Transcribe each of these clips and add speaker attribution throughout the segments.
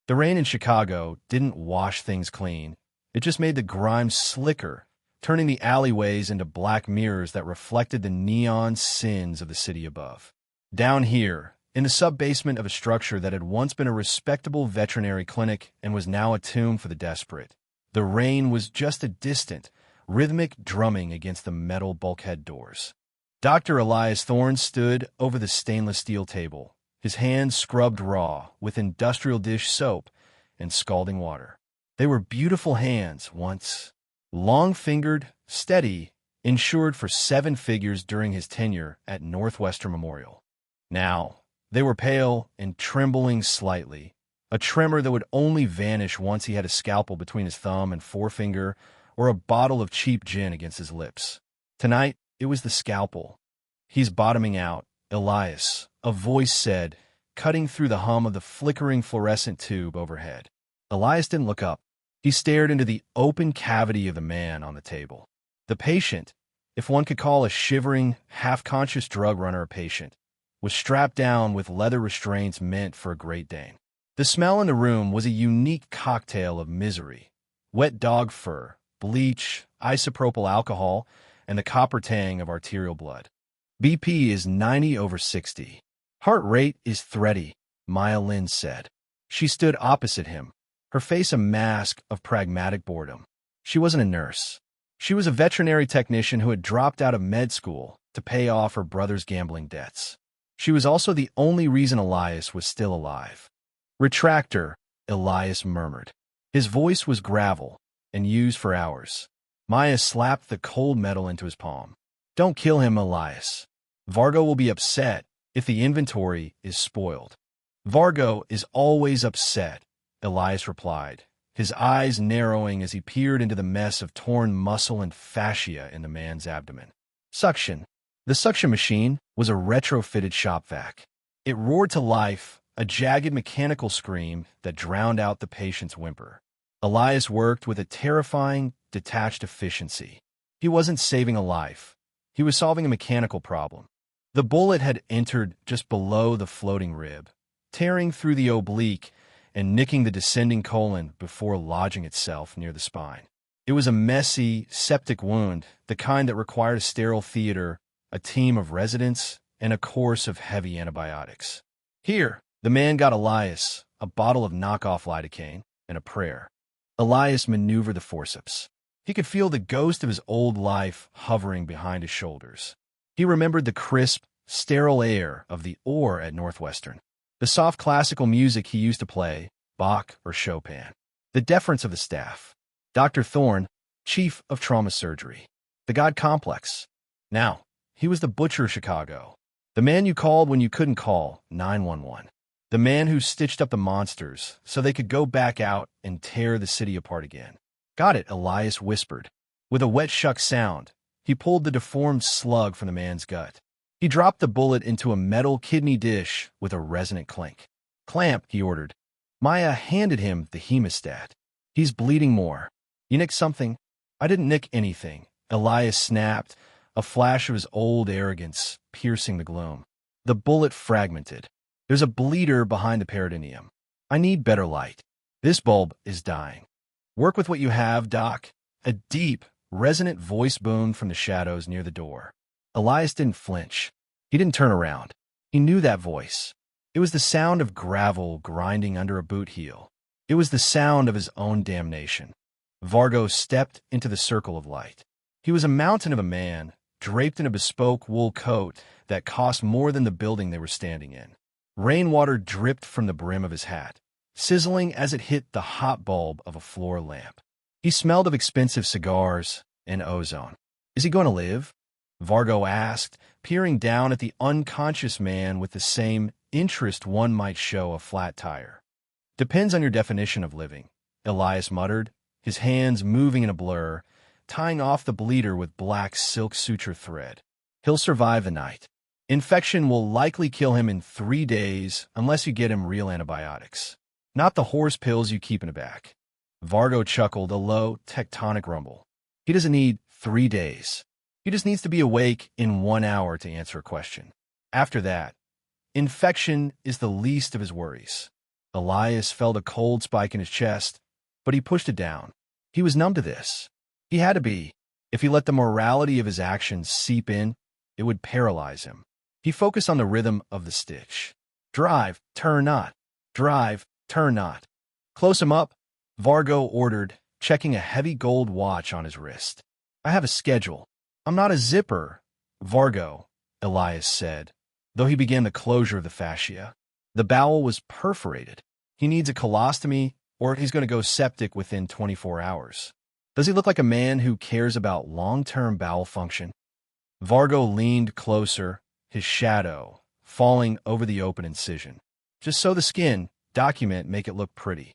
Speaker 1: The rain in Chicago didn't wash things clean. It just made the grime slicker, turning the alleyways into black mirrors that reflected the neon sins of the city above. Down here, in the sub-basement of a structure that had once been a respectable veterinary clinic and was now a tomb for the desperate, the rain was just a distant, rhythmic drumming against the metal bulkhead doors. Dr. Elias Thorne stood over the stainless steel table, his hands scrubbed raw with industrial dish soap and scalding water. They were beautiful hands once, long-fingered, steady, insured for 7 figures during his tenure at Northwestern Memorial. Now, they were pale and trembling slightly, a tremor that would only vanish once he had a scalpel between his thumb and forefinger or a bottle of cheap gin against his lips. Tonight, it was the scalpel. "He's bottoming out, Elias," a voice said, cutting through the hum of the flickering fluorescent tube overhead. Elias didn't look up. He stared into the open cavity of the man on the table. The patient, if one could call a shivering, half-conscious drug runner a patient, was strapped down with leather restraints meant for a Great Dane. The smell in the room was a unique cocktail of misery: wet dog fur, bleach, isopropyl alcohol, and the copper tang of arterial blood. BP is 90/60. Heart rate is thready, Maya Lynn said. She stood opposite him, her face a mask of pragmatic boredom. She wasn't a nurse. She was a veterinary technician who had dropped out of med school to pay off her brother's gambling debts. She was also the only reason Elias was still alive. "Retractor," Elias murmured. His voice was gravel and used for hours. Maya slapped the cold metal into his palm. "Don't kill him, Elias. Vargo will be upset if the inventory is spoiled." "Vargo is always upset," Elias replied, his eyes narrowing as he peered into the mess of torn muscle and fascia in the man's abdomen. Suction. The suction machine was a retrofitted shop vac. It roared to life, a jagged mechanical scream that drowned out the patient's whimper. Elias worked with a terrifying, detached efficiency. He wasn't saving a life. He was solving a mechanical problem. The bullet had entered just below the floating rib, tearing through the oblique and nicking the descending colon before lodging itself near the spine. It was a messy, septic wound, the kind that required a sterile theater, a team of residents, and a course of heavy antibiotics. Here, the man got Elias a bottle of knockoff lidocaine and a prayer. Elias maneuvered the forceps. He could feel the ghost of his old life hovering behind his shoulders. He remembered the crisp, sterile air of the ore at Northwestern, the soft classical music he used to play, Bach or Chopin, the deference of the staff. Dr. Thorne, chief of trauma surgery, the God complex. Now, he was the butcher of Chicago, the man you called when you couldn't call 911, the man who stitched up the monsters so they could go back out and tear the city apart again. "Got it," Elias whispered. With a wet shuck sound, he pulled the deformed slug from the man's gut. He dropped the bullet into a metal kidney dish with a resonant clink. "Clamp," he ordered. Maya handed him the hemostat. "He's bleeding more." "You nicked something?" "I didn't nick anything," Elias snapped, a flash of his old arrogance piercing the gloom. The bullet fragmented. "There's a bleeder behind the peritoneum. I need better light. This bulb is dying." "Work with what you have, Doc." A deep, resonant voice boomed from the shadows near the door. Elias didn't flinch. He didn't turn around. He knew that voice. It was the sound of gravel grinding under a boot heel. It was the sound of his own damnation. Vargo stepped into the circle of light. He was a mountain of a man, draped in a bespoke wool coat that cost more than the building they were standing in. Rainwater dripped from the brim of his hat, sizzling as it hit the hot bulb of a floor lamp. He smelled of expensive cigars and ozone. "Is he going to live?" Vargo asked, peering down at the unconscious man with the same interest one might show a flat tire. "Depends on your definition of living," Elias muttered, his hands moving in a blur, tying off the bleeder with black silk suture thread. "He'll survive the night. Infection will likely kill him in 3 days unless you get him real antibiotics. Not the horse pills you keep in the back." Vargo chuckled, a low, tectonic rumble. "He doesn't need 3 days. He just needs to be awake in 1 hour to answer a question. After that, infection is the least of his worries." Elias felt a cold spike in his chest, but he pushed it down. He was numb to this. He had to be. If he let the morality of his actions seep in, it would paralyze him. He focused on the rhythm of the stitch. Drive, turn not. Drive, turn not. Close him up, Vargo ordered, checking a heavy gold watch on his wrist. I have a schedule. I'm not a zipper, Vargo, Elias said, though he began the closure of the fascia. The bowel was perforated. He needs a colostomy, or he's going to go septic within 24 hours. Does he look like a man who cares about long-term bowel function? Vargo leaned closer, his shadow falling over the open incision. Just so the skin document make it look pretty.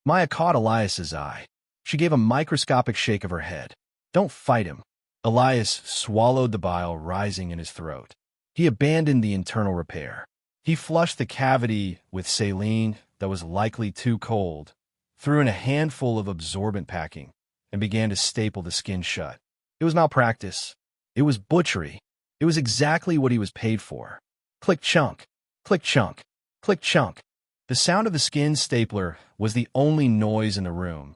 Speaker 1: Maya caught Elias's eye. She gave a microscopic shake of her head. Don't fight him. Elias swallowed the bile rising in his throat. He abandoned the internal repair. He flushed the cavity with saline that was likely too cold, threw in a handful of absorbent packing, and began to staple the skin shut. It was malpractice. It was butchery. It was exactly what he was paid for. Click chunk, click chunk, click chunk. The sound of the skin stapler was the only noise in the room,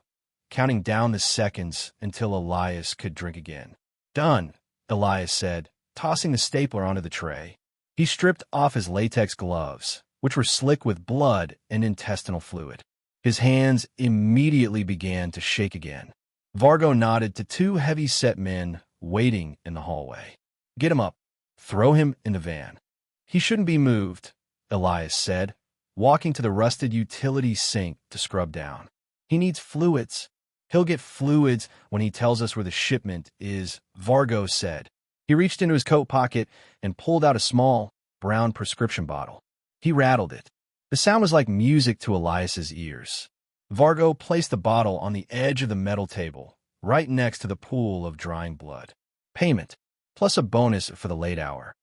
Speaker 1: counting down the seconds until Elias could drink again. Done, Elias said, tossing the stapler onto the tray. He stripped off his latex gloves, which were slick with blood and intestinal fluid. His hands immediately began to shake again. Vargo nodded to two heavy-set men waiting in the hallway. Get him up. Throw him in the van. He shouldn't be moved, Elias said, walking to the rusted utility sink to scrub down. He needs fluids. He'll get fluids when he tells us where the shipment is, Vargo said. He reached into his coat pocket and pulled out a small, brown prescription bottle. He rattled it. The sound was like music to Elias's ears. Vargo placed the bottle on the edge of the metal table, right next to the pool of drying blood. Payment, plus a bonus for the late hour.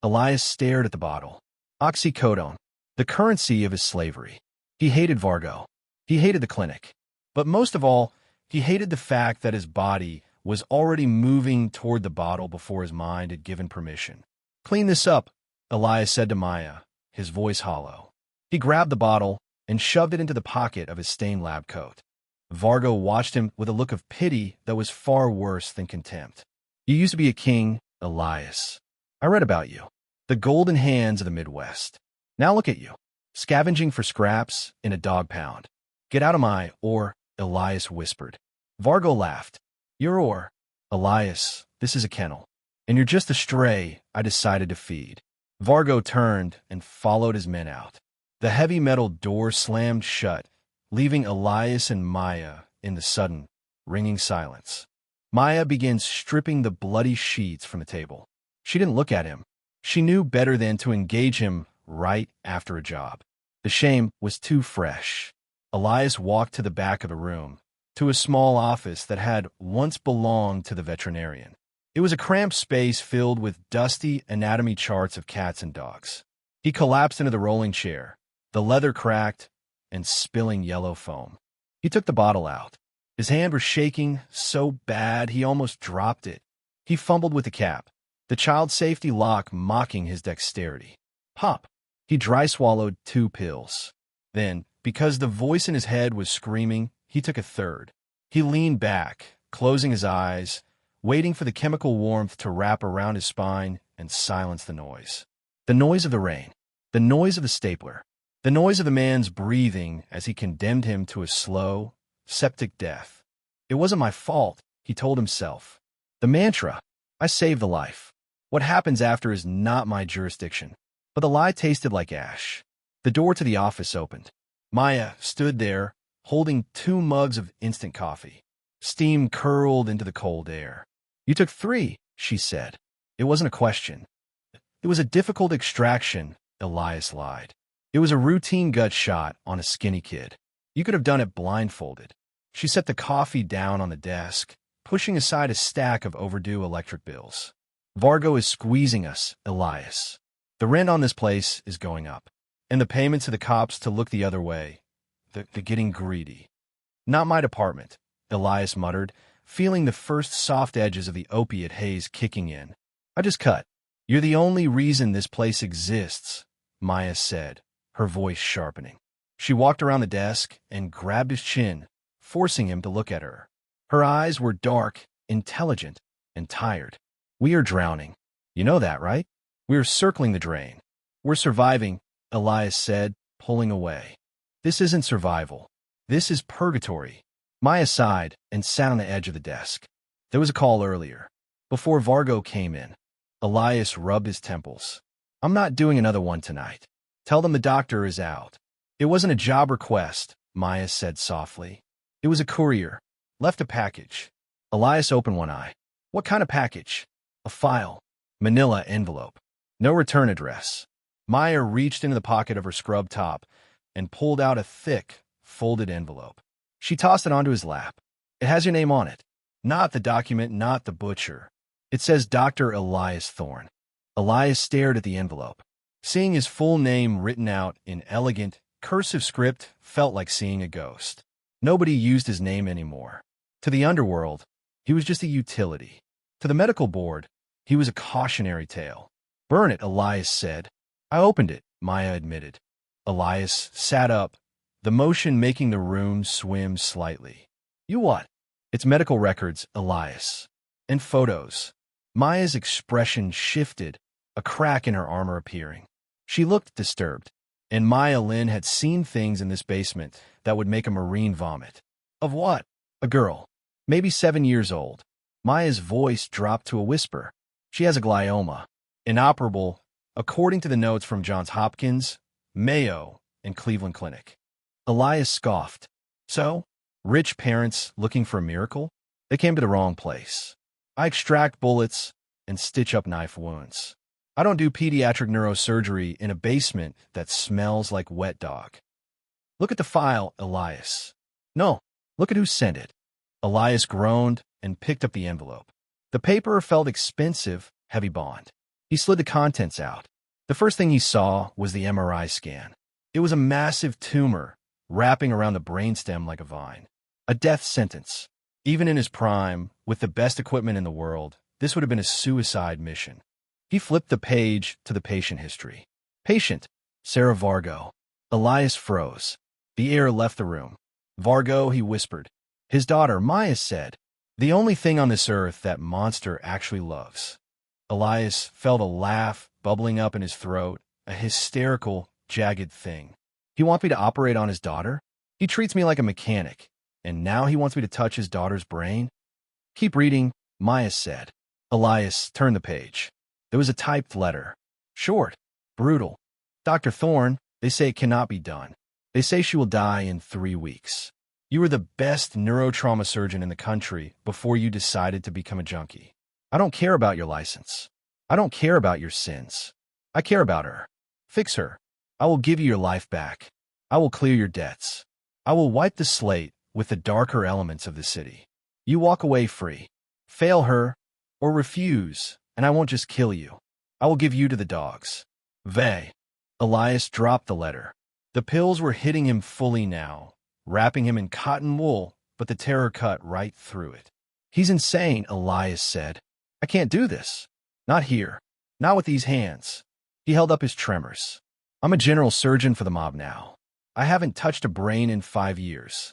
Speaker 1: Elias stared at the bottle. Oxycodone, the currency of his slavery. He hated Vargo. He hated the clinic. But most of all, he hated the fact that his body was already moving toward the bottle before his mind had given permission. Clean this up, Elias said to Maya, his voice hollow. He grabbed the bottle and shoved it into the pocket of his stained lab coat. Vargo watched him with a look of pity that was far worse than contempt. You used to be a king, Elias. I read about you. The golden hands of the Midwest. Now look at you, scavenging for scraps in a dog pound. Get out of my or, Elias whispered. Vargo laughed. Your or, Elias, this is a kennel. And you're just a stray I decided to feed. Vargo turned and followed his men out. The heavy metal door slammed shut, leaving Elias and Maya in the sudden, ringing silence. Maya began stripping the bloody sheets from the table. She didn't look at him. She knew better than to engage him right after a job. The shame was too fresh. Elias walked to the back of the room, to a small office that had once belonged to the veterinarian. It was a cramped space filled with dusty anatomy charts of cats and dogs. He collapsed into the rolling chair, the leather cracked and spilling yellow foam. He took the bottle out. His hand was shaking so bad he almost dropped it. He fumbled with the cap, the child safety lock mocking his dexterity. Pop! He dry swallowed 2 pills. Then, because the voice in his head was screaming, he took a third. He leaned back, closing his eyes, waiting for the chemical warmth to wrap around his spine and silence the noise. The noise of the rain, the noise of the stapler, the noise of the man's breathing as he condemned him to a slow, septic death. It wasn't my fault, he told himself. The mantra, I saved the life. What happens after is not my jurisdiction. But the lie tasted like ash. The door to the office opened. Maya stood there, holding 2 mugs of instant coffee. Steam curled into the cold air. You took 3, she said. It wasn't a question. It was a difficult extraction, Elias lied. It was a routine gut shot on a skinny kid. You could have done it blindfolded. She set the coffee down on the desk, pushing aside a stack of overdue electric bills. Vargo is squeezing us, Elias. The rent on this place is going up, and the payments to the cops to look the other way. They're getting greedy. Not my department, Elias muttered, feeling the first soft edges of the opiate haze kicking in. I just cut. You're the only reason this place exists, Maya said, her voice sharpening. She walked around the desk and grabbed his chin, forcing him to look at her. Her eyes were dark, intelligent, and tired. We are drowning. You know that, right? We are circling the drain. We're surviving, Elias said, pulling away. This isn't survival. This is purgatory. Maya sighed and sat on the edge of the desk. There was a call earlier. Before Vargo came in, Elias rubbed his temples. I'm not doing another one tonight. Tell them the doctor is out. It wasn't a job request, Maya said softly. It was a courier. Left a package. Elias opened one eye. What kind of package? A file. Manila envelope. No return address. Maya reached into the pocket of her scrub top and pulled out a thick, folded envelope. She tossed it onto his lap. It has your name on it. Not the document, not the butcher. It says Dr. Elias Thorne. Elias stared at the envelope. Seeing his full name written out in elegant, cursive script felt like seeing a ghost. Nobody used his name anymore. To the underworld, he was just a utility. To the medical board, he was a cautionary tale. Burn it, Elias said. I opened it, Maya admitted. Elias sat up, the motion making the room swim slightly. You what? It's medical records, Elias. And photos. Maya's expression shifted, a crack in her armor appearing. She looked disturbed, and Maya Lin had seen things in this basement that would make a Marine vomit. Of what? A girl. Maybe 7 years old. Maya's voice dropped to a whisper. She has a glioma. Inoperable, according to the notes from Johns Hopkins, Mayo, and Cleveland Clinic. Elias scoffed. So? Rich parents looking for a miracle? They came to the wrong place. I extract bullets and stitch up knife wounds. I don't do pediatric neurosurgery in a basement that smells like wet dog. Look at the file, Elias. No, look at who sent it. Elias groaned and picked up the envelope. The paper felt expensive, heavy bond. He slid the contents out. The first thing he saw was the MRI scan. It was a massive tumor wrapping around the brainstem like a vine. A death sentence. Even in his prime, with the best equipment in the world, this would have been a suicide mission. He flipped the page to the patient history. Patient, Sarah Vargo. Elias froze. The air left the room. Vargo, he whispered. His daughter, Maya, said, the only thing on this earth that monster actually loves. Elias felt a laugh bubbling up in his throat, a hysterical, jagged thing. He wants me to operate on his daughter? He treats me like a mechanic, and now he wants me to touch his daughter's brain? Keep reading, Maya said. Elias turned the page. There was a typed letter. Short, brutal. Dr. Thorne, they say it cannot be done. They say she will die in 3 weeks. You were the best neurotrauma surgeon in the country before you decided to become a junkie. I don't care about your license. I don't care about your sins. I care about her. Fix her. I will give you your life back. I will clear your debts. I will wipe the slate with the darker elements of the city. You walk away free. Fail her, or refuse, and I won't just kill you. I will give you to the dogs. Vey. Elias dropped the letter. The pills were hitting him fully now, wrapping him in cotton wool, but the terror cut right through it. He's insane, Elias said. I can't do this. Not here. Not with these hands. He held up his tremors. I'm a general surgeon for the mob now. I haven't touched a brain in 5 years.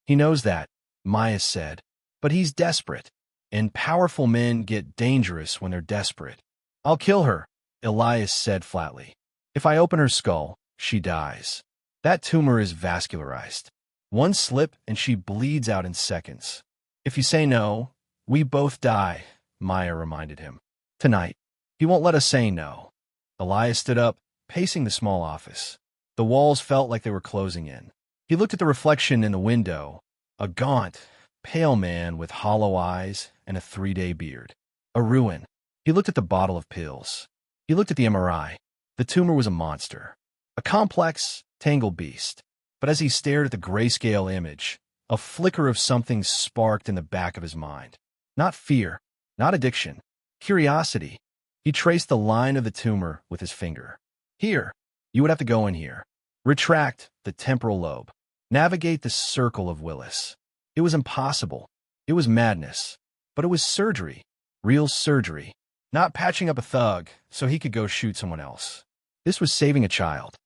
Speaker 1: He knows that, Maya said, but he's desperate, and powerful men get dangerous when they're desperate. I'll kill her, Elias said flatly. If I open her skull, she dies. That tumor is vascularized. One slip and she bleeds out in seconds. If you say no, we both die, Maya reminded him. Tonight. He won't let us say no. Elias stood up, pacing the small office. The walls felt like they were closing in. He looked at the reflection in the window, a gaunt, pale man with hollow eyes and a 3-day beard. A ruin. He looked at the bottle of pills. He looked at the MRI. The tumor was a monster. A complex, tangled beast. But as he stared at the grayscale image, a flicker of something sparked in the back of his mind. Not fear, not addiction, curiosity. He traced the line of the tumor with his finger. Here, you would have to go in here. Retract the temporal lobe. Navigate the circle of Willis. It was impossible. It was madness. But it was surgery. Real surgery. Not patching up a thug so he could go shoot someone else. This was saving a child.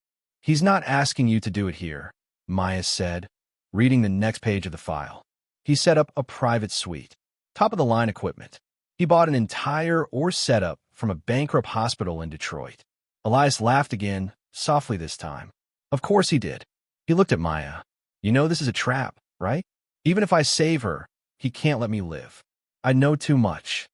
Speaker 1: He's not asking you to do it here. Maya said, reading the next page of the file. He set up a private suite. Top-of-the-line equipment. He bought an entire setup from a bankrupt hospital in Detroit. Elias laughed again, softly this time. Of course he did. He looked at Maya. You know this is a trap, right? Even if I save her, he can't let me live. I know too much.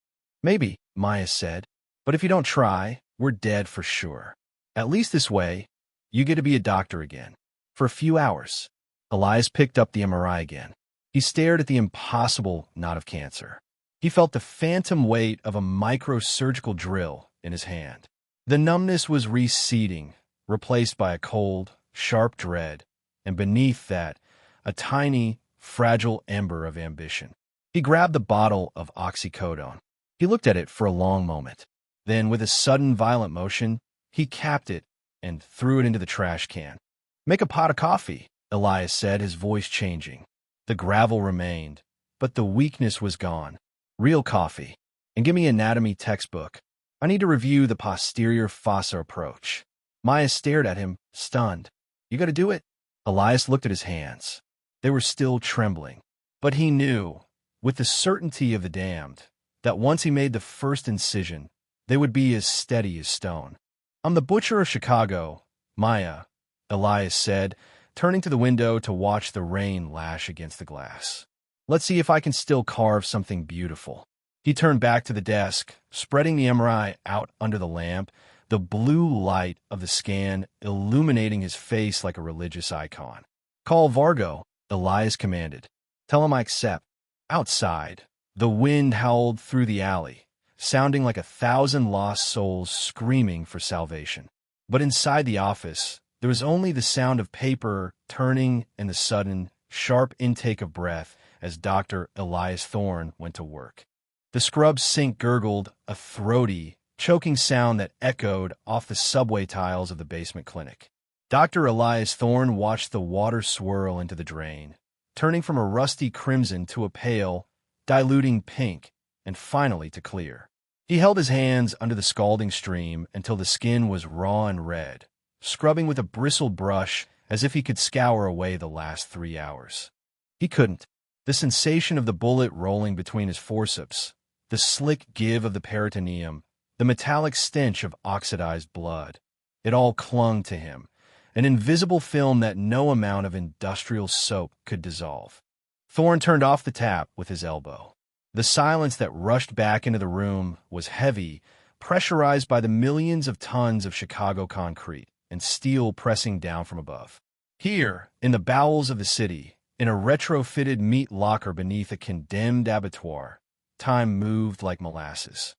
Speaker 1: Maybe, Maya said, but if you don't try, we're dead for sure. At least this way, you get to be a doctor again. For a few hours. Elias picked up the MRI again. He stared at the impossible knot of cancer. He felt the phantom weight of a microsurgical drill in his hand. The numbness was receding, replaced by a cold, sharp dread, and beneath that, a tiny, fragile ember of ambition. He grabbed the bottle of oxycodone. He looked at it for a long moment. Then, with a sudden, violent motion, he capped it and threw it into the trash can. Make a pot of coffee, Elias said, his voice changing. The gravel remained, but the weakness was gone. Real coffee. And give me an anatomy textbook. I need to review the posterior fossa approach. Maya stared at him, stunned. You gotta do it? Elias looked at his hands. They were still trembling. But he knew, with the certainty of the damned, that once he made the first incision, they would be as steady as stone. I'm the butcher of Chicago, Maya, Elias said, turning to the window to watch the rain lash against the glass. Let's see if I can still carve something beautiful. He turned back to the desk, spreading the MRI out under the lamp, the blue light of the scan illuminating his face like a religious icon. Call Vargo, Elias commanded. Tell him I accept. Outside, the wind howled through the alley, sounding like 1,000 lost souls screaming for salvation. But inside the office, there was only the sound of paper turning and the sudden, sharp intake of breath as Dr. Elias Thorne went to work. The scrub sink gurgled, a throaty, choking sound that echoed off the subway tiles of the basement clinic. Dr. Elias Thorne watched the water swirl into the drain, turning from a rusty crimson to a pale, diluting pink, and finally to clear. He held his hands under the scalding stream until the skin was raw and red, scrubbing with a bristled brush as if he could scour away the last 3 hours. He couldn't. The sensation of the bullet rolling between his forceps, the slick give of the peritoneum, the metallic stench of oxidized blood, it all clung to him, an invisible film that no amount of industrial soap could dissolve. Thorne turned off the tap with his elbow. The silence that rushed back into the room was heavy, pressurized by the millions of tons of Chicago concrete and steel pressing down from above. Here, in the bowels of the city, in a retrofitted meat locker beneath a condemned abattoir, time moved like molasses.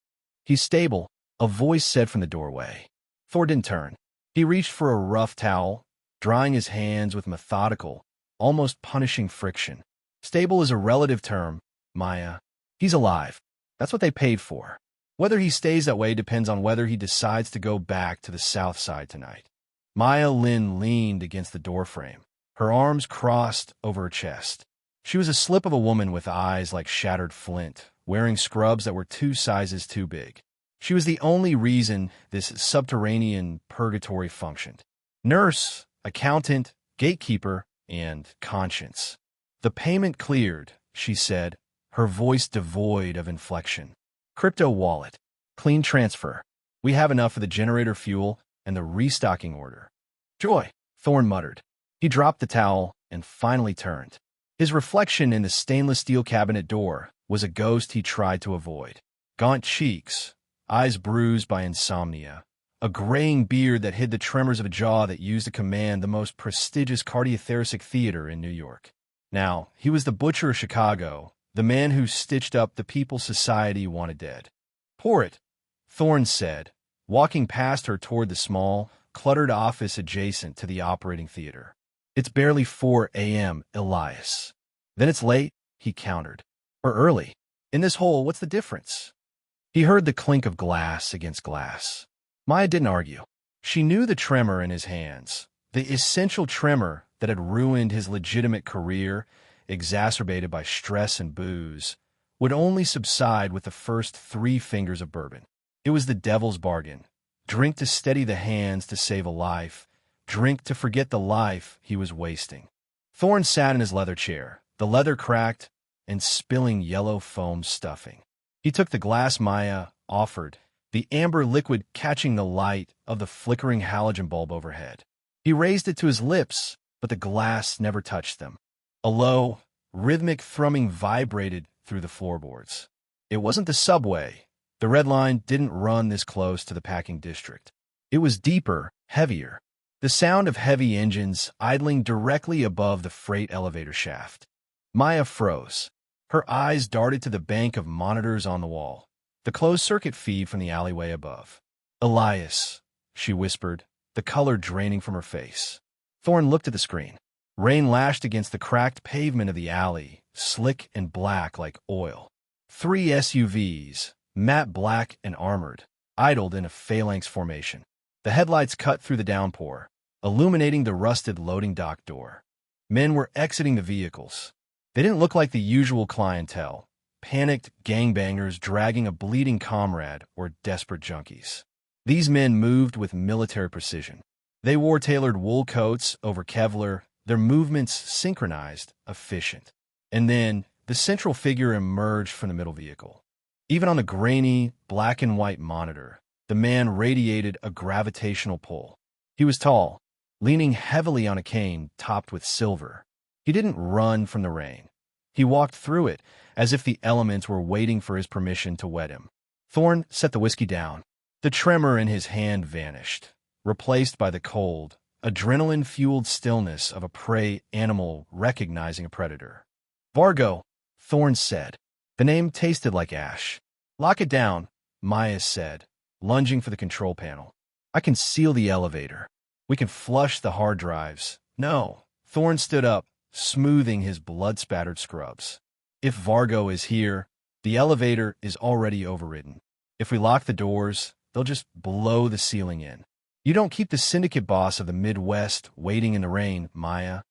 Speaker 1: He's stable, a voice said from the doorway. Thor didn't turn. He reached for a rough towel, drying his hands with methodical, almost punishing friction. Stable is a relative term, Maya. He's alive. That's what they paid for. Whether he stays that way depends on whether he decides to go back to the south side tonight. Maya Lynn leaned against the doorframe, her arms crossed over her chest. She was a slip of a woman with eyes like shattered flint, wearing scrubs that were 2 sizes too big. She was the only reason this subterranean purgatory functioned. Nurse, accountant, gatekeeper, and conscience. The payment cleared, she said, her voice devoid of inflection. Crypto wallet. Clean transfer. We have enough for the generator fuel and the restocking order. Joy, Thorne muttered. He dropped the towel and finally turned. His reflection in the stainless steel cabinet door was a ghost he tried to avoid. Gaunt cheeks, eyes bruised by insomnia, a graying beard that hid the tremors of a jaw that used to command the most prestigious cardiothoracic theater in New York. Now, he was the butcher of Chicago, the man who stitched up the People's Society wanted dead. Pour it, Thorne said, walking past her toward the small, cluttered office adjacent to the operating theater. It's barely 4 a.m., Elias. Then it's late, he countered. Or early. In this hole, what's the difference? He heard the clink of glass against glass. Maya didn't argue. She knew the tremor in his hands, the essential tremor that had ruined his legitimate career, exacerbated by stress and booze, would only subside with the first 3 fingers of bourbon. It was the devil's bargain. Drink to steady the hands to save a life. Drink to forget the life he was wasting. Thorne sat in his leather chair, the leather cracked and spilling yellow foam stuffing. He took the glass Maya offered, the amber liquid catching the light of the flickering halogen bulb overhead. He raised it to his lips, but the glass never touched them. A low, rhythmic thrumming vibrated through the floorboards. It wasn't the subway. The red line didn't run this close to the packing district. It was deeper, heavier. The sound of heavy engines idling directly above the freight elevator shaft. Maya froze. Her eyes darted to the bank of monitors on the wall, the closed-circuit feed from the alleyway above. "Elias," she whispered, the color draining from her face. Thorne looked at the screen. Rain lashed against the cracked pavement of the alley, slick and black like oil. 3 SUVs, matte black and armored, idled in a phalanx formation. The headlights cut through the downpour, illuminating the rusted loading dock door. Men were exiting the vehicles. They didn't look like the usual clientele, panicked gangbangers dragging a bleeding comrade or desperate junkies. These men moved with military precision. They wore tailored wool coats over Kevlar, their movements synchronized, efficient. And then the central figure emerged from the middle vehicle. Even on the grainy, black and white monitor, the man radiated a gravitational pull. He was tall, leaning heavily on a cane topped with silver. He didn't run from the rain. He walked through it, as if the elements were waiting for his permission to wet him. Thorne set the whiskey down. The tremor in his hand vanished, replaced by the cold, adrenaline-fueled stillness of a prey animal recognizing a predator. "Vargo," Thorne said. The name tasted like ash. "Lock it down," Maya said, lunging for the control panel. "I can seal the elevator. We can flush the hard drives." "No." Thorne stood up, smoothing his blood-spattered scrubs. "If Vargo is here, the elevator is already overridden. If we lock the doors, they'll just blow the ceiling in. You don't keep the syndicate boss of the Midwest waiting in the rain, Maya."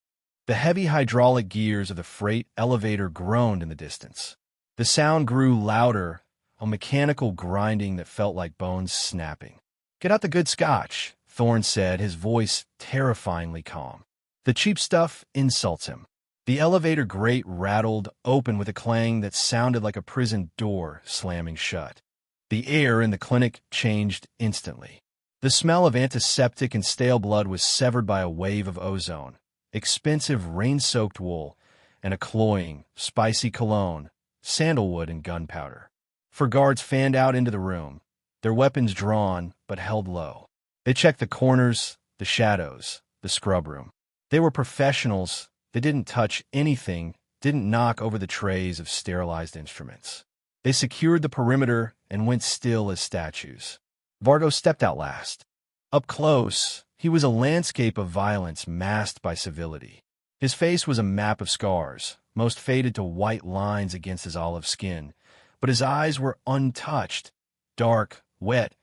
Speaker 1: The heavy hydraulic gears of the freight elevator groaned in the distance. The sound grew louder, a mechanical grinding that felt like bones snapping. "Get out the good scotch," Thorne said, his voice terrifyingly calm. "The cheap stuff insults him." The elevator grate rattled open with a clang that sounded like a prison door slamming shut. The air in the clinic changed instantly. The smell of antiseptic and stale blood was severed by a wave of ozone, expensive rain-soaked wool, and a cloying, spicy cologne, sandalwood and gunpowder. 4 guards fanned out into the room, their weapons drawn but held low. They checked the corners, the shadows, the scrub room. They were professionals. They didn't touch anything, didn't knock over the trays of sterilized instruments. They secured the perimeter and went still as statues. Vargo stepped out last. Up close, he was a landscape of violence masked by civility. His face was a map of scars, most faded to white lines against his olive skin, but his eyes were untouched, dark, wet,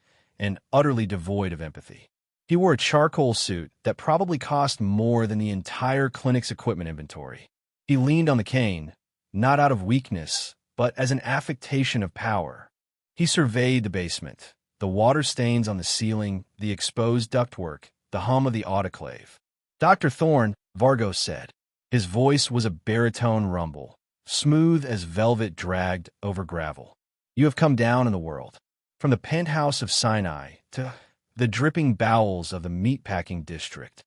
Speaker 1: and utterly devoid of empathy. He wore a charcoal suit that probably cost more than the entire clinic's equipment inventory. He leaned on the cane, not out of weakness, but as an affectation of power. He surveyed the basement, the water stains on the ceiling, the exposed ductwork, the hum of the autoclave. "Dr. Thorne," Vargo said. His voice was a baritone rumble, smooth as velvet dragged over gravel. "You have come down in the world, from the penthouse of Sinai to the dripping bowels of the meatpacking district.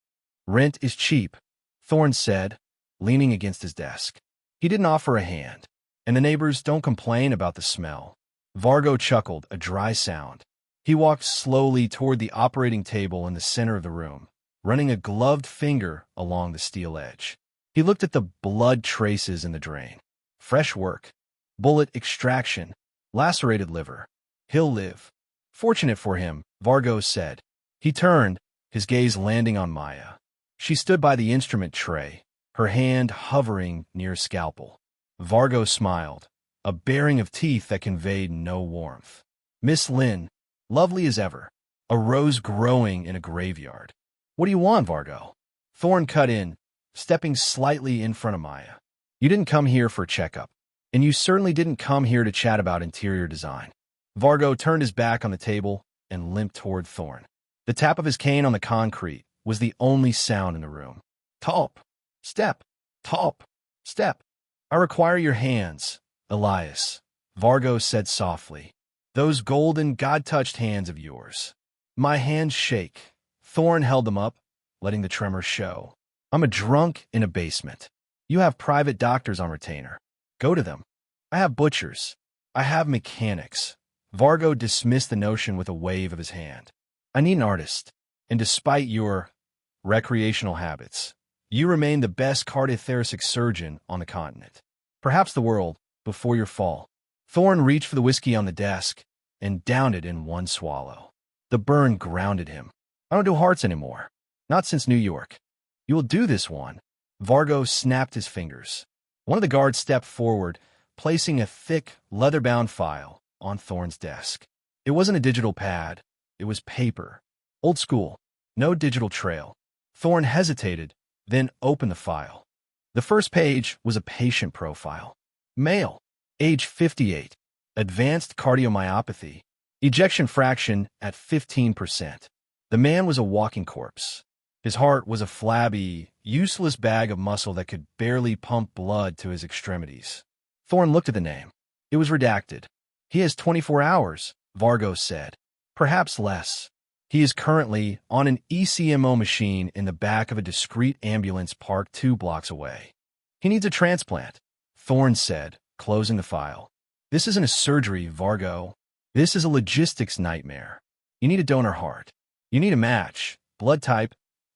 Speaker 1: Rent is cheap," Thorne said, leaning against his desk. He didn't offer a hand, and the neighbors don't complain about the smell. Vargo chuckled, a dry sound. He walked slowly toward the operating table in the center of the room, running a gloved finger along the steel edge. He looked at the blood traces in the drain. Fresh work. Bullet extraction. Lacerated liver. He'll live. "Fortunate for him," Vargo said. He turned, his gaze landing on Maya. She stood by the instrument tray, her hand hovering near a scalpel. Vargo smiled, a baring of teeth that conveyed no warmth. "Miss Lynn, lovely as ever. A rose growing in a graveyard. What do you want, Vargo?" Thorne cut in, stepping slightly in front of Maya. "You didn't come here for a checkup, and you certainly didn't come here to chat about interior design." Vargo turned his back on the table and limped toward Thorne. The tap of his cane on the concrete was the only sound in the room. "Talp. Step." Top. Step. I require your hands, Elias, Vargo said softly. Those golden, God-touched hands of yours. My hands shake. Thorn held them up, letting the tremor show. I'm a drunk in a basement. You have private doctors on retainer. Go to them. I have butchers. I have mechanics. Vargo dismissed the notion with a wave of his hand. I need an artist. And despite your recreational habits, you remain the best cardiothoracic surgeon on the continent. Perhaps the world, before your fall. Thorn reached for the whiskey on the desk and downed it in one swallow. The burn grounded him. I don't do hearts anymore. Not since New York. You will do this one. Vargo snapped his fingers. One of the guards stepped forward, placing a thick, leather-bound file on Thorn's desk. It wasn't a digital pad. It was paper. Old school. No digital trail. Thorn hesitated, then opened the file. The first page was a patient profile. Male. Age 58. Advanced cardiomyopathy. Ejection fraction at 15%. The man was a walking corpse. His heart was a flabby, useless bag of muscle that could barely pump blood to his extremities. Thorn looked at the name. It was redacted. He has 24 hours, Vargo said. Perhaps less. He is currently on an ECMO machine in the back of a discreet ambulance parked 2 blocks away. He needs a transplant, Thorn said, closing the file. This isn't a surgery, Vargo. This is a logistics nightmare. You need a donor heart. You need a match. Blood type,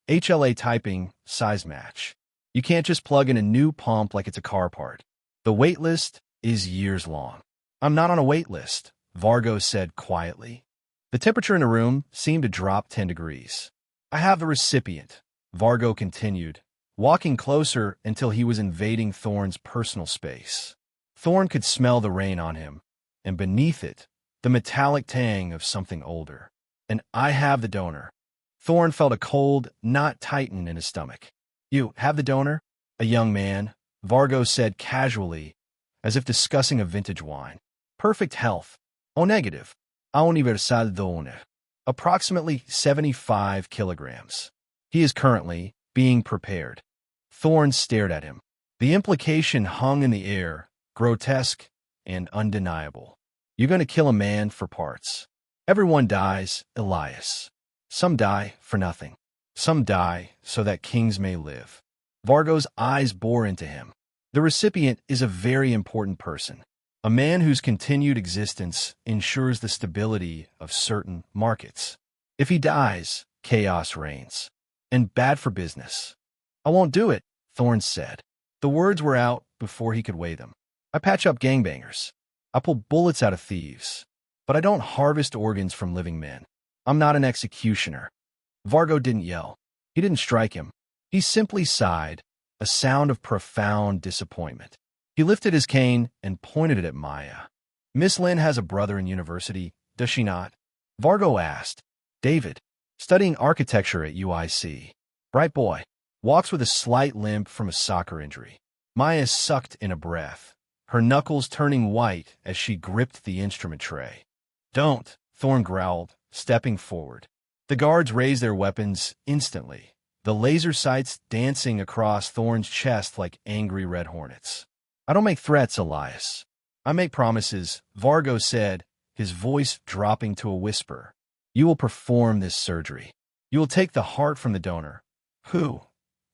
Speaker 1: HLA typing, size match. You can't just plug in a new pump like it's a car part. The wait list is years long. I'm not on a wait list, Vargo said quietly. The temperature in the room seemed to drop 10 degrees. I have the recipient, Vargo continued, walking closer until he was invading Thorn's personal space. Thorn could smell the rain on him, and beneath it, the metallic tang of something older. And I have the donor. Thorn felt a cold knot tighten in his stomach. You have the donor? A young man, Vargo said casually, as if discussing a vintage wine. Perfect health. O negative. A universal donor. Approximately 75 kilograms. He is currently being prepared. Thorn stared at him. The implication hung in the air, grotesque and undeniable. You're going to kill a man for parts. Everyone dies, Elias. Some die for nothing. Some die so that kings may live. Vargo's eyes bore into him. The recipient is a very important person. A man whose continued existence ensures the stability of certain markets. If he dies, chaos reigns. And bad for business. I won't do it, Thorn said. The words were out before he could weigh them. I patch up gangbangers. I pull bullets out of thieves. But I don't harvest organs from living men. I'm not an executioner. Vargo didn't yell. He didn't strike him. He simply sighed, a sound of profound disappointment. He lifted his cane and pointed it at Maya. Miss Lynn has a brother in university, does she not? Vargo asked. David, studying architecture at UIC. Bright boy. Walks with a slight limp from a soccer injury. Maya sucked in a breath, her knuckles turning white as she gripped the instrument tray. Don't, Thorn growled, stepping forward. The guards raised their weapons instantly, the laser sights dancing across Thorn's chest like angry red hornets. I don't make threats, Elias. I make promises, Vargo said, his voice dropping to a whisper. You will perform this surgery. You will take the heart from the donor, who,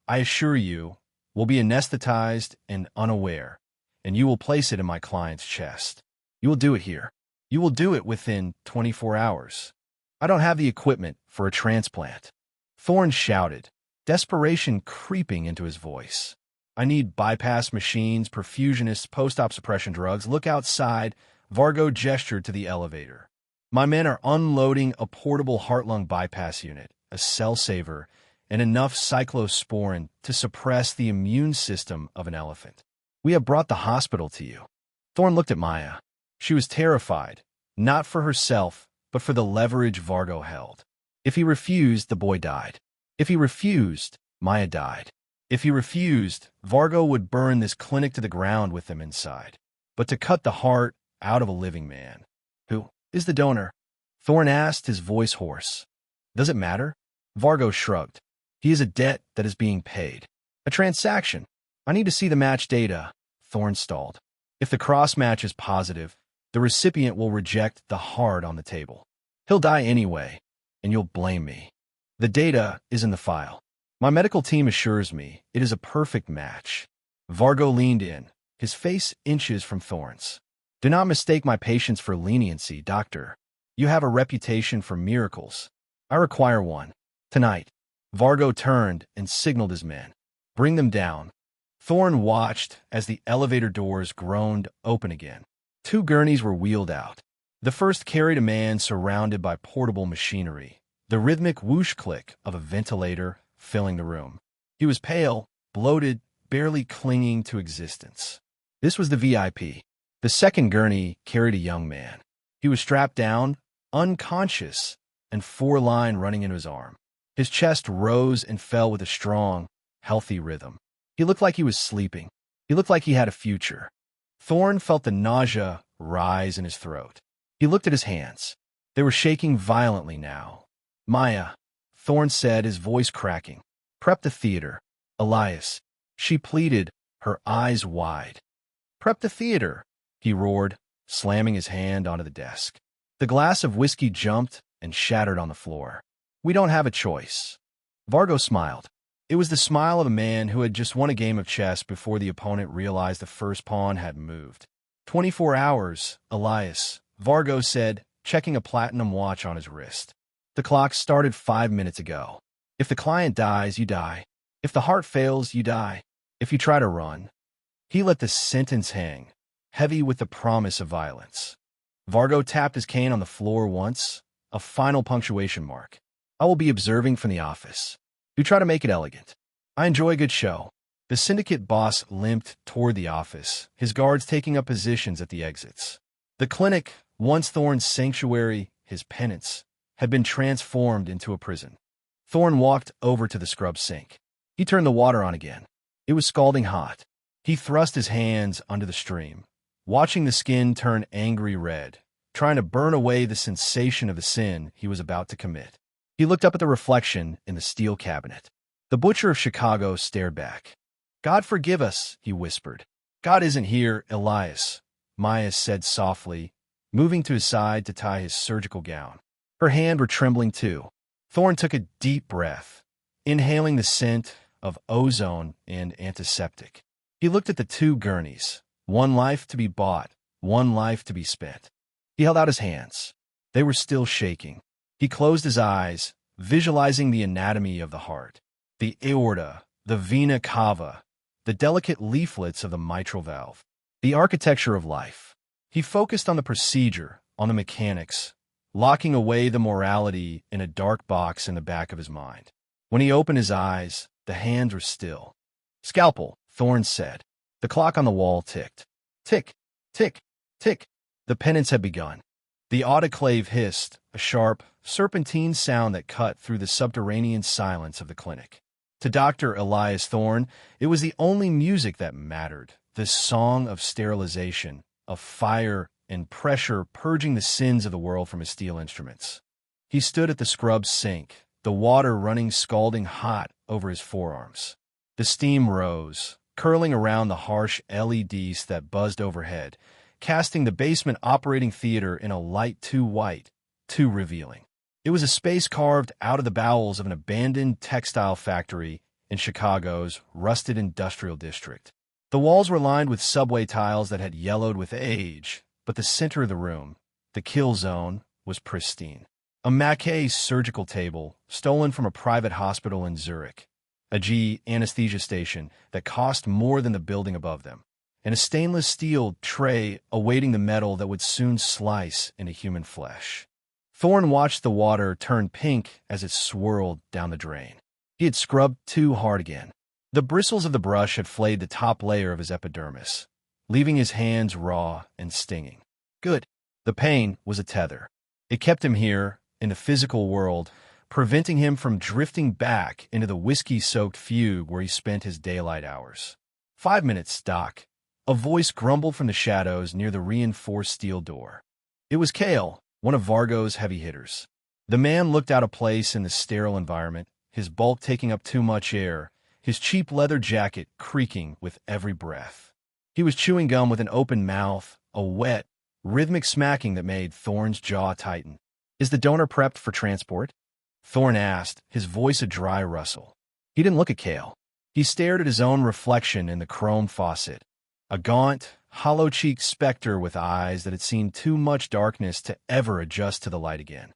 Speaker 1: I assure you, will be anesthetized and unaware, and you will place it in my client's chest. You will do it here. You will do it within 24 hours. I don't have the equipment for a transplant. Thorn shouted, desperation creeping into his voice. I need bypass machines, perfusionists, post-op suppression drugs. Look outside. Vargo gestured to the elevator. My men are unloading a portable heart-lung bypass unit, a cell saver, and enough cyclosporin to suppress the immune system of an elephant. We have brought the hospital to you. Thorn looked at Maya. She was terrified, not for herself, but for the leverage Vargo held. If he refused, the boy died. If he refused, Maya died. If he refused, Vargo would burn this clinic to the ground with them inside. But to cut the heart out of a living man. Who is the donor? Thorn asked, his voice hoarse. Does it matter? Vargo shrugged. He is a debt that is being paid. A transaction. I need to see the match data, Thorne stalled. If the cross match is positive, the recipient will reject the heart on the table. He'll die anyway, and you'll blame me. The data is in the file. My medical team assures me it is a perfect match. Vargo leaned in, his face inches from Thorne's. Do not mistake my patience for leniency, doctor. You have a reputation for miracles. I require one. Tonight. Vargo turned and signaled his men. Bring them down. Thorne watched as the elevator doors groaned open again. 2 gurneys were wheeled out. The first carried a man surrounded by portable machinery, the rhythmic whoosh click of a ventilator filling the room. He was pale, bloated, barely clinging to existence. This was the VIP. The second gurney carried a young man. He was strapped down, unconscious, and 4-line running into his arm. His chest rose and fell with a strong, healthy rhythm. He looked like he was sleeping. He looked like he had a future. Thorne felt the nausea rise in his throat. He looked at his hands. They were shaking violently now. Maya, Thorne said, his voice cracking. Prep the theater. Elias, she pleaded, her eyes wide. Prep the theater, he roared, slamming his hand onto the desk. The glass of whiskey jumped and shattered on the floor. We don't have a choice. Vargo smiled. It was the smile of a man who had just won a game of chess before the opponent realized the first pawn had moved. 24 hours, Elias, Vargo said, checking a platinum watch on his wrist. The clock started 5 minutes ago. If the client dies, you die. If the heart fails, you die. If you try to run. He let the sentence hang, heavy with the promise of violence. Vargo tapped his cane on the floor once, a final punctuation mark. I will be observing from the office. You try to make it elegant. I enjoy a good show. The syndicate boss limped toward the office, his guards taking up positions at the exits. The clinic, once Thorne's sanctuary, his penance, had been transformed into a prison. Thorne walked over to the scrub sink. He turned the water on again. It was scalding hot. He thrust his hands under the stream, watching the skin turn angry red, trying to burn away the sensation of the sin he was about to commit. He looked up at the reflection in the steel cabinet. The butcher of Chicago stared back. God forgive us, he whispered. God isn't here, Elias, Maya said softly, moving to his side to tie his surgical gown. Her hands were trembling too. Thorne took a deep breath, inhaling the scent of ozone and antiseptic. He looked at the 2 gurneys, one life to be bought, one life to be spent. He held out his hands. They were still shaking. He closed his eyes, visualizing the anatomy of the heart, the aorta, the vena cava, the delicate leaflets of the mitral valve, the architecture of life. He focused on the procedure, on the mechanics, locking away the morality in a dark box in the back of his mind. When he opened his eyes, the hands were still. Scalpel, Thorne said. The clock on the wall ticked. Tick, tick, tick. The penance had begun. The autoclave hissed, a sharp, serpentine sound that cut through the subterranean silence of the clinic. To Dr. Elias Thorne, it was the only music that mattered, this song of sterilization, of fire and pressure purging the sins of the world from his steel instruments. He stood at the scrub sink, the water running scalding hot over his forearms. The steam rose, curling around the harsh LEDs that buzzed overhead, casting the basement operating theater in a light too white, too revealing. It was a space carved out of the bowels of an abandoned textile factory in Chicago's rusted industrial district. The walls were lined with subway tiles that had yellowed with age, but the center of the room, the kill zone, was pristine. A Mackay surgical table, stolen from a private hospital in Zurich, a G anesthesia station that cost more than the building above them, and a stainless steel tray awaiting the metal that would soon slice into human flesh. Thorne watched the water turn pink as it swirled down the drain. He had scrubbed too hard again. The bristles of the brush had flayed the top layer of his epidermis, leaving his hands raw and stinging. Good. The pain was a tether. It kept him here, in the physical world, preventing him from drifting back into the whiskey-soaked fugue where he spent his daylight hours. 5 minutes, Doc. A voice grumbled from the shadows near the reinforced steel door. It was Cale, one of Vargo's heavy hitters. The man looked out of place in the sterile environment, his bulk taking up too much air, his cheap leather jacket creaking with every breath. He was chewing gum with an open mouth, a wet, rhythmic smacking that made Thorne's jaw tighten. "Is the donor prepped for transport?" Thorne asked, his voice a dry rustle. He didn't look at Cale. He stared at his own reflection in the chrome faucet. A gaunt, hollow-cheeked specter with eyes that had seen too much darkness to ever adjust to the light again.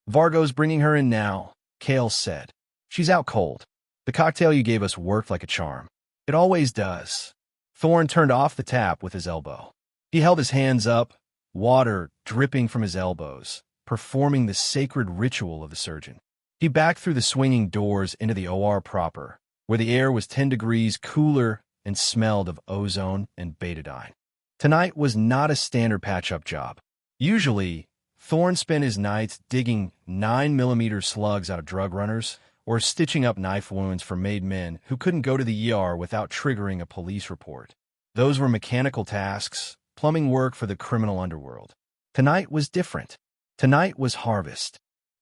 Speaker 1: "Vargo's bringing her in now," Cale said. "She's out cold. The cocktail you gave us worked like a charm. It always does." Thorne turned off the tap with his elbow. He held his hands up, water dripping from his elbows, performing the sacred ritual of the surgeon. He backed through the swinging doors into the OR proper, where the air was 10 degrees cooler and smelled of ozone and betadine. Tonight was not a standard patch-up job. Usually, Thorne spent his nights digging 9mm slugs out of drug runners or stitching up knife wounds for made men who couldn't go to the ER without triggering a police report. Those were mechanical tasks, plumbing work for the criminal underworld. Tonight was different. Tonight was harvest.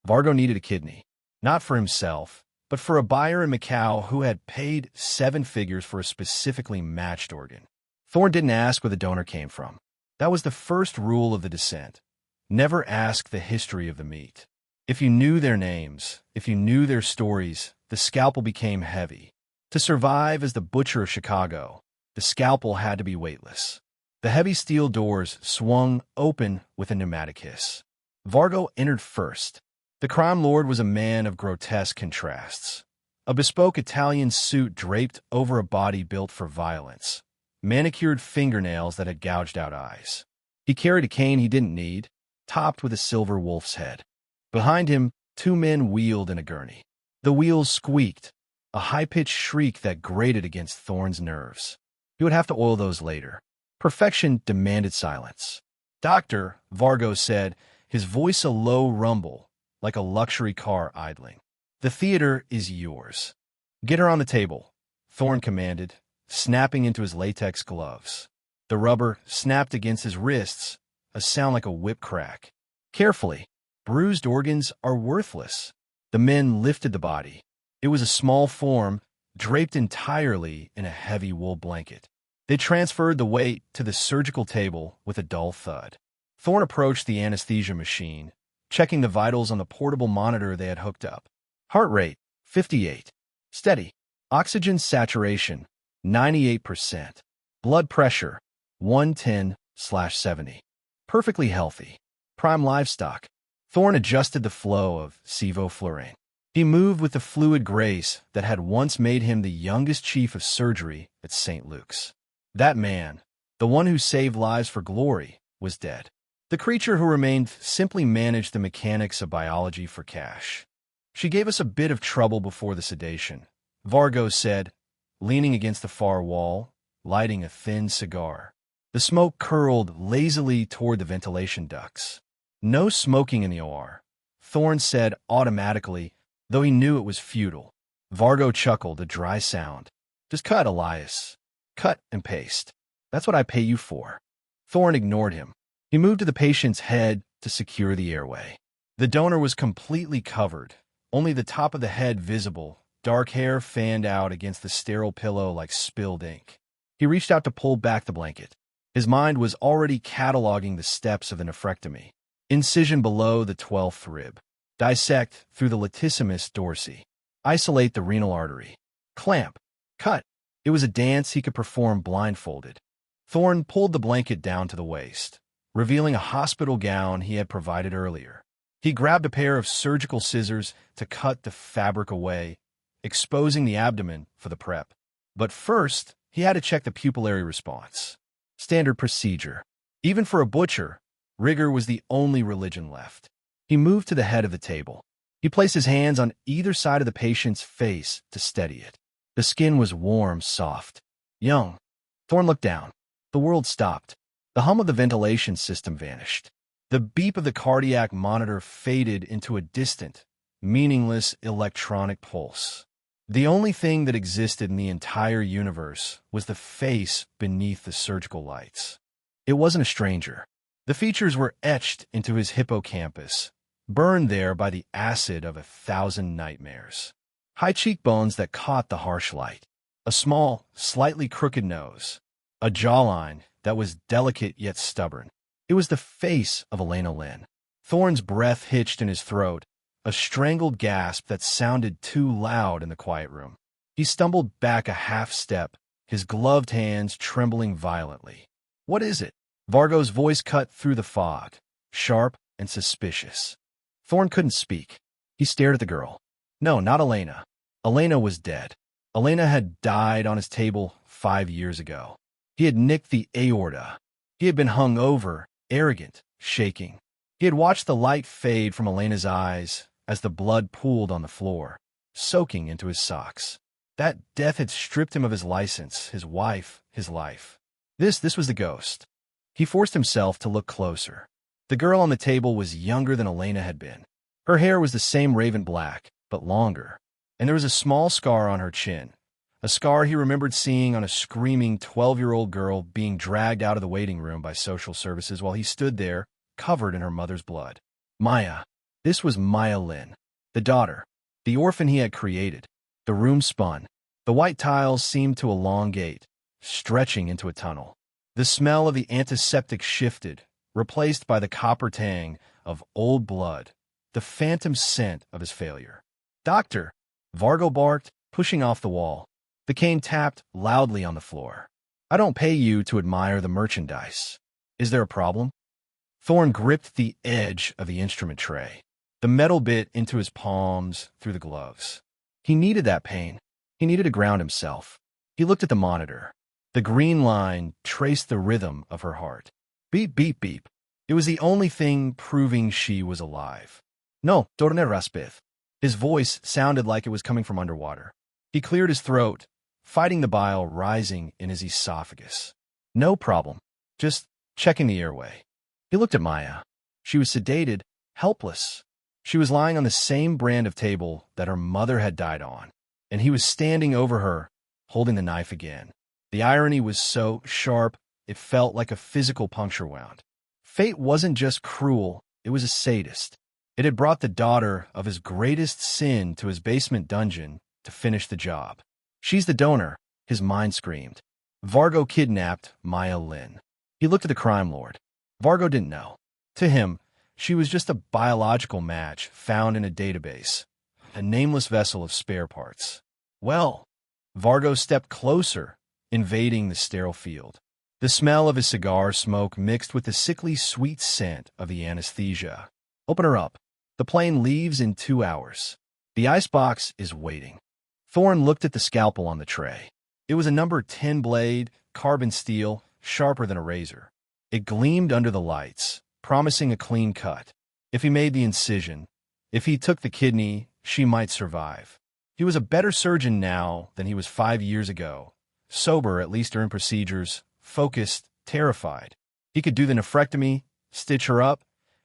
Speaker 1: Vargo needed a kidney. Not for himself, but for a buyer in Macau who had paid 7 figures for a specifically matched organ. Thorne didn't ask where the donor came from. That was the first rule of the descent. Never ask the history of the meat. If you knew their names, if you knew their stories, the scalpel became heavy. To survive as the butcher of Chicago, the scalpel had to be weightless. The heavy steel doors swung open with a pneumatic hiss. Vargo entered first. The crime lord was a man of grotesque contrasts. A bespoke Italian suit draped over a body built for violence. Manicured fingernails that had gouged out eyes. He carried a cane he didn't need, topped with a silver wolf's head. Behind him, 2 men wheeled in a gurney. The wheels squeaked, a high-pitched shriek that grated against Thorne's nerves. He would have to oil those later. Perfection demanded silence. "Doctor," Vargo said, his voice a low rumble, like a luxury car idling. "The theater is yours." "Get her on the table," Thorne commanded, snapping into his latex gloves. The rubber snapped against his wrists, a sound like a whip crack. "Carefully. Bruised organs are worthless." The men lifted the body. It was a small form, draped entirely in a heavy wool blanket. They transferred the weight to the surgical table with a dull thud. Thorne approached the anesthesia machine, checking the vitals on the portable monitor they had hooked up. Heart rate, 58. Steady. Oxygen saturation, 98%. Blood pressure, 110/70. Perfectly healthy. Prime livestock. Thorne adjusted the flow of sevoflurane. He moved with the fluid grace that had once made him the youngest chief of surgery at St. Luke's. That man, the one who saved lives for glory, was dead. The creature who remained simply managed the mechanics of biology for cash. "She gave us a bit of trouble before the sedation," Vargo said, leaning against the far wall, lighting a thin cigar. The smoke curled lazily toward the ventilation ducts. "No smoking in the OR," Thorne said automatically, though he knew it was futile. Vargo chuckled, a dry sound. "Just cut, Elias. Cut and paste. That's what I pay you for." Thorne ignored him. He moved to the patient's head to secure the airway. The donor was completely covered, only the top of the head visible, dark hair fanned out against the sterile pillow like spilled ink. He reached out to pull back the blanket. His mind was already cataloging the steps of the nephrectomy. Incision below the 12th rib. Dissect through the latissimus dorsi. Isolate the renal artery. Clamp. Cut. It was a dance he could perform blindfolded. Thorne pulled the blanket down to the waist, revealing a hospital gown he had provided earlier. He grabbed a pair of surgical scissors to cut the fabric away, exposing the abdomen for the prep. But first, he had to check the pupillary response. Standard procedure. Even for a butcher, rigor was the only religion left. He moved to the head of the table. He placed his hands on either side of the patient's face to steady it. The skin was warm, soft, young. Thorne looked down. The world stopped. The hum of the ventilation system vanished. The beep of the cardiac monitor faded into a distant, meaningless electronic pulse. The only thing that existed in the entire universe was the face beneath the surgical lights. It wasn't a stranger. The features were etched into his hippocampus, burned there by the acid of 1,000 nightmares. High cheekbones that caught the harsh light. A small, slightly crooked nose. A jawline that was delicate yet stubborn. It was the face of Elena Lynn. Thorne's breath hitched in his throat, a strangled gasp that sounded too loud in the quiet room. He stumbled back a half step, his gloved hands trembling violently. "What is it?" Vargo's voice cut through the fog, sharp and suspicious. Thorne couldn't speak. He stared at the girl. No, not Elena. Elena was dead. Elena had died on his table 5 years ago. He had nicked the aorta. He had been hung over, arrogant, shaking. He had watched the light fade from Elena's eyes as the blood pooled on the floor, soaking into his socks. That death had stripped him of his license, his wife, his life. This was the ghost. He forced himself to look closer. The girl on the table was younger than Elena had been. Her hair was the same raven black, but longer, and there was a small scar on her chin, a scar he remembered seeing on a screaming 12-year-old girl being dragged out of the waiting room by social services while he stood there, covered in her mother's blood. Maya. This was Maya Lynn, the daughter, the orphan he had created. The room spun. The white tiles seemed to elongate, stretching into a tunnel. The smell of the antiseptic shifted, replaced by the copper tang of old blood, the phantom scent of his failure. "Doctor," Vargo barked, pushing off the wall. The cane tapped loudly on the floor. "I don't pay you to admire the merchandise. Is there a problem?" Thorne gripped the edge of the instrument tray. The metal bit into his palms through the gloves. He needed that pain. He needed to ground himself. He looked at the monitor. The green line traced the rhythm of her heart. Beep, beep, beep. It was the only thing proving she was alive. "No, torne raspith." His voice sounded like it was coming from underwater. He cleared his throat, fighting the bile rising in his esophagus. "No problem. Just checking the airway." He looked at Maya. She was sedated, helpless. She was lying on the same brand of table that her mother had died on, and he was standing over her, holding the knife again. The irony was so sharp, it felt like a physical puncture wound. Fate wasn't just cruel, it was a sadist. It had brought the daughter of his greatest sin to his basement dungeon to finish the job. "She's the donor," his mind screamed. Vargo kidnapped Maya Lynn. He looked at the crime lord. Vargo didn't know. To him, she was just a biological match found in a database, a nameless vessel of spare parts. Well, Vargo stepped closer, invading the sterile field. The smell of his cigar smoke mixed with the sickly sweet scent of the anesthesia. "Open her up. The plane leaves in 2 hours. The icebox is waiting." Thorne looked at the scalpel on the tray. It was a number 10 blade, carbon steel, sharper than a razor. It gleamed under the lights, promising a clean cut. If he made the incision, if he took the kidney, she might survive. He was a better surgeon now than he was 5 years ago. Sober, at least during procedures, focused, terrified. He could do the nephrectomy, stitch her up,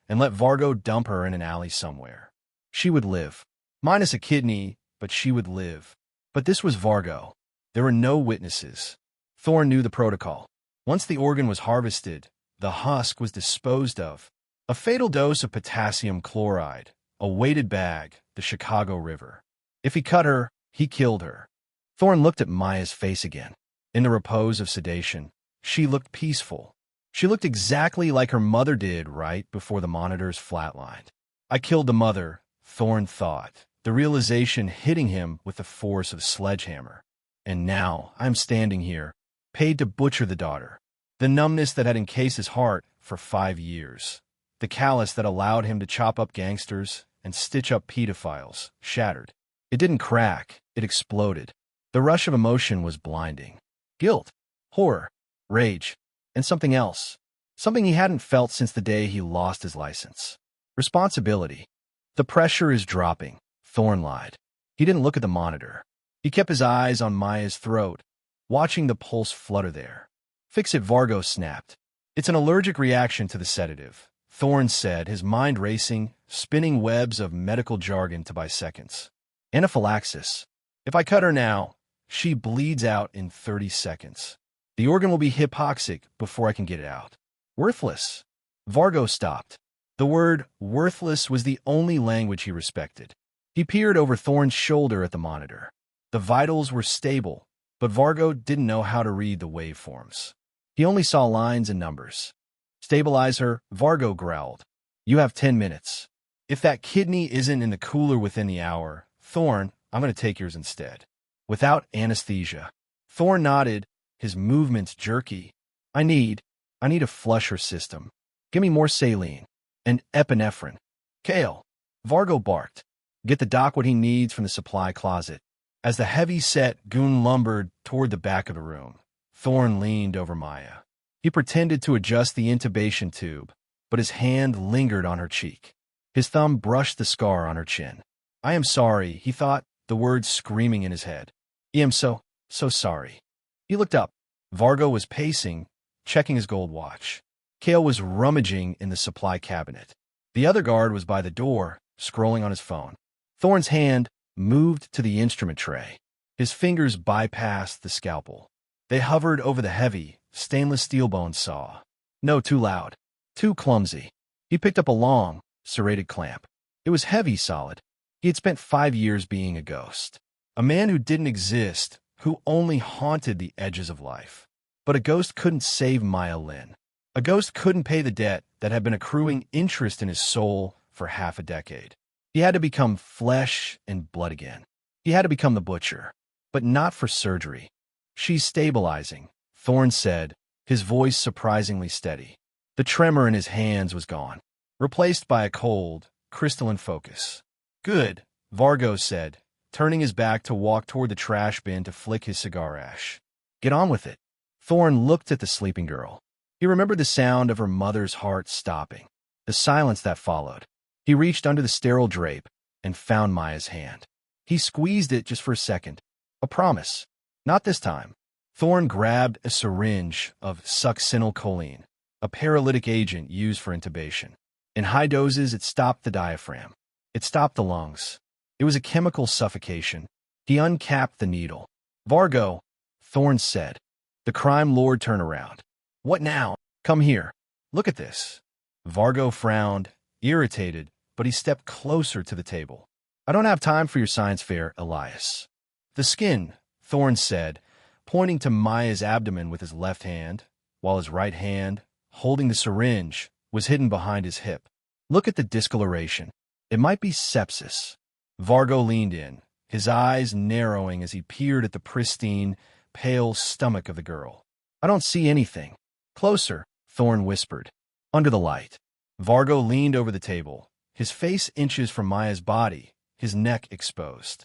Speaker 1: and let Vargo dump her in an alley somewhere. She would live. Minus a kidney, but she would live. But this was Vargo. There were no witnesses. Thorne knew the protocol. Once the organ was harvested, the husk was disposed of. A fatal dose of potassium chloride, a weighted bag, the Chicago River. If he cut her, he killed her. Thorne looked at Maya's face again. In the repose of sedation, she looked peaceful. She looked exactly like her mother did right before the monitors flatlined. "I killed the mother," Thorne thought, the realization hitting him with the force of a sledgehammer. "And now I'm standing here, paid to butcher the daughter." The numbness that had encased his heart for 5 years, the callus that allowed him to chop up gangsters and stitch up pedophiles, shattered. It didn't crack, it exploded. The rush of emotion was blinding. Guilt, horror, rage, and something else. Something he hadn't felt since the day he lost his license. Responsibility. "The pressure is dropping," Thorne lied. He didn't look at the monitor. He kept his eyes on Maya's throat, watching the pulse flutter there. "Fix it," Vargo snapped. "It's an allergic reaction to the sedative," Thorne said, his mind racing, spinning webs of medical jargon to buy seconds. "Anaphylaxis. If I cut her now, she bleeds out in 30 seconds. The organ will be hypoxic before I can get it out. Worthless." Vargo stopped. The word worthless was the only language he respected. He peered over Thorne's shoulder at the monitor. The vitals were stable, but Vargo didn't know how to read the waveforms. He only saw lines and numbers. "Stabilize her," Vargo growled. "You have 10 minutes. If that kidney isn't in the cooler within the hour, Thorn, I'm going to take yours instead." Without anesthesia. Thorn nodded, his movements jerky. I need to flush her system. Give me more saline. And epinephrine." "Kale," Vargo barked. "Get the doc what he needs from the supply closet." As the heavy-set goon lumbered toward the back of the room, Thorn leaned over Maya. He pretended to adjust the intubation tube, but his hand lingered on her cheek. His thumb brushed the scar on her chin. "I am sorry," he thought, the words screaming in his head. "I am so sorry." He looked up. Vargo was pacing, checking his gold watch. Kale was rummaging in the supply cabinet. The other guard was by the door, scrolling on his phone. Thorn's hand moved to the instrument tray. His fingers bypassed the scalpel. They hovered over the heavy, stainless steel bone saw. No, too loud. Too clumsy. He picked up a long, serrated clamp. It was heavy, solid. He had spent 5 years being a ghost. A man who didn't exist, who only haunted the edges of life. But a ghost couldn't save Maya Lin. A ghost couldn't pay the debt that had been accruing interest in his soul for half a decade. He had to become flesh and blood again. He had to become the butcher. But not for surgery. "She's stabilizing," Thorn said, his voice surprisingly steady. The tremor in his hands was gone, replaced by a cold, crystalline focus. "Good," Vargo said, turning his back to walk toward the trash bin to flick his cigar ash. "Get on with it." Thorn looked at the sleeping girl. He remembered the sound of her mother's heart stopping, the silence that followed. He reached under the sterile drape and found Maya's hand. He squeezed it just for a second. A promise. Not this time. Thorn grabbed a syringe of succinylcholine, a paralytic agent used for intubation. In high doses, it stopped the diaphragm. It stopped the lungs. It was a chemical suffocation. He uncapped the needle. "Vargo," Thorn said. The crime lord turned around. "What now? Come here. Look at this." Vargo frowned, irritated, but he stepped closer to the table. "I don't have time for your science fair, Elias." "The skin," Thorn said, pointing to Maya's abdomen with his left hand, while his right hand, holding the syringe, was hidden behind his hip. "Look at the discoloration. It might be sepsis." Vargo leaned in, his eyes narrowing as he peered at the pristine, pale stomach of the girl. "I don't see anything." "Closer," Thorn whispered. Under the light. Vargo leaned over the table, his face inches from Maya's body, his neck exposed.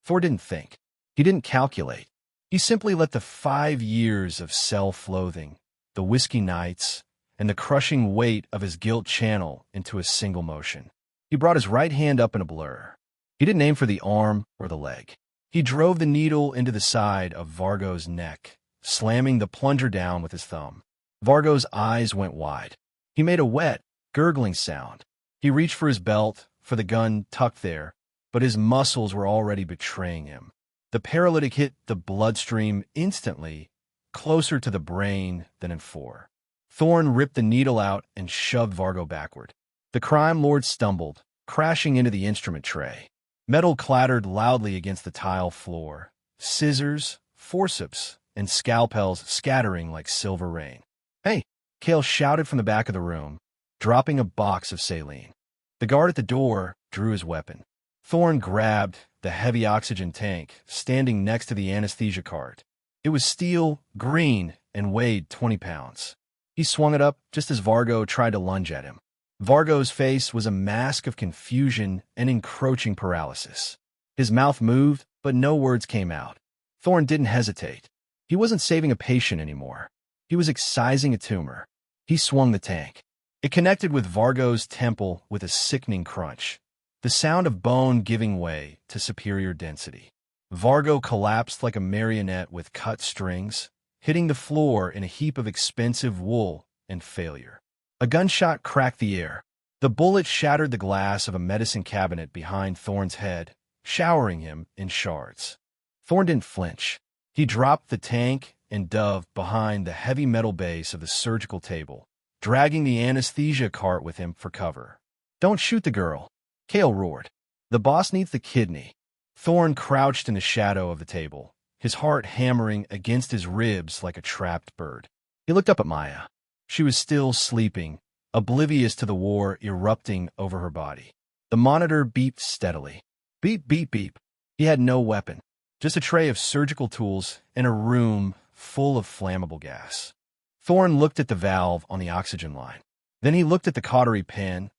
Speaker 1: Thor didn't think. He didn't calculate. He simply let the 5 years of self-loathing, the whiskey nights, and the crushing weight of his guilt channel into a single motion. He brought his right hand up in a blur. He didn't aim for the arm or the leg. He drove the needle into the side of Vargo's neck, slamming the plunger down with his thumb. Vargo's eyes went wide. He made a wet, gurgling sound. He reached for his belt, for the gun tucked there, but his muscles were already betraying him. The paralytic hit the bloodstream instantly, closer to the brain than in 4. Thorn ripped the needle out and shoved Vargo backward. The crime lord stumbled, crashing into the instrument tray. Metal clattered loudly against the tile floor, scissors, forceps, and scalpels scattering like silver rain. "Hey!" Kale shouted from the back of the room, dropping a box of saline. The guard at the door drew his weapon. Thorn grabbed the heavy oxygen tank standing next to the anesthesia cart. It was steel, green, and weighed 20 pounds. He swung it up just as Vargo tried to lunge at him. Vargo's face was a mask of confusion and encroaching paralysis. His mouth moved, but no words came out. Thorn didn't hesitate. He wasn't saving a patient anymore. He was excising a tumor. He swung the tank. It connected with Vargo's temple with a sickening crunch, the sound of bone giving way to superior density. Vargo collapsed like a marionette with cut strings, hitting the floor in a heap of expensive wool and failure. A gunshot cracked the air. The bullet shattered the glass of a medicine cabinet behind Thorn's head, showering him in shards. Thorn didn't flinch. He dropped the tank and dove behind the heavy metal base of the surgical table, dragging the anesthesia cart with him for cover. "Don't shoot the girl," Kale roared. "The boss needs the kidney." Thorn crouched in the shadow of the table, his heart hammering against his ribs like a trapped bird. He looked up at Maya. She was still sleeping, oblivious to the war erupting over her body. The monitor beeped steadily. Beep, beep, beep. He had no weapon, just a tray of surgical tools and a room full of flammable gas. Thorne looked at the valve on the oxygen line. Then he looked at the cautery pen,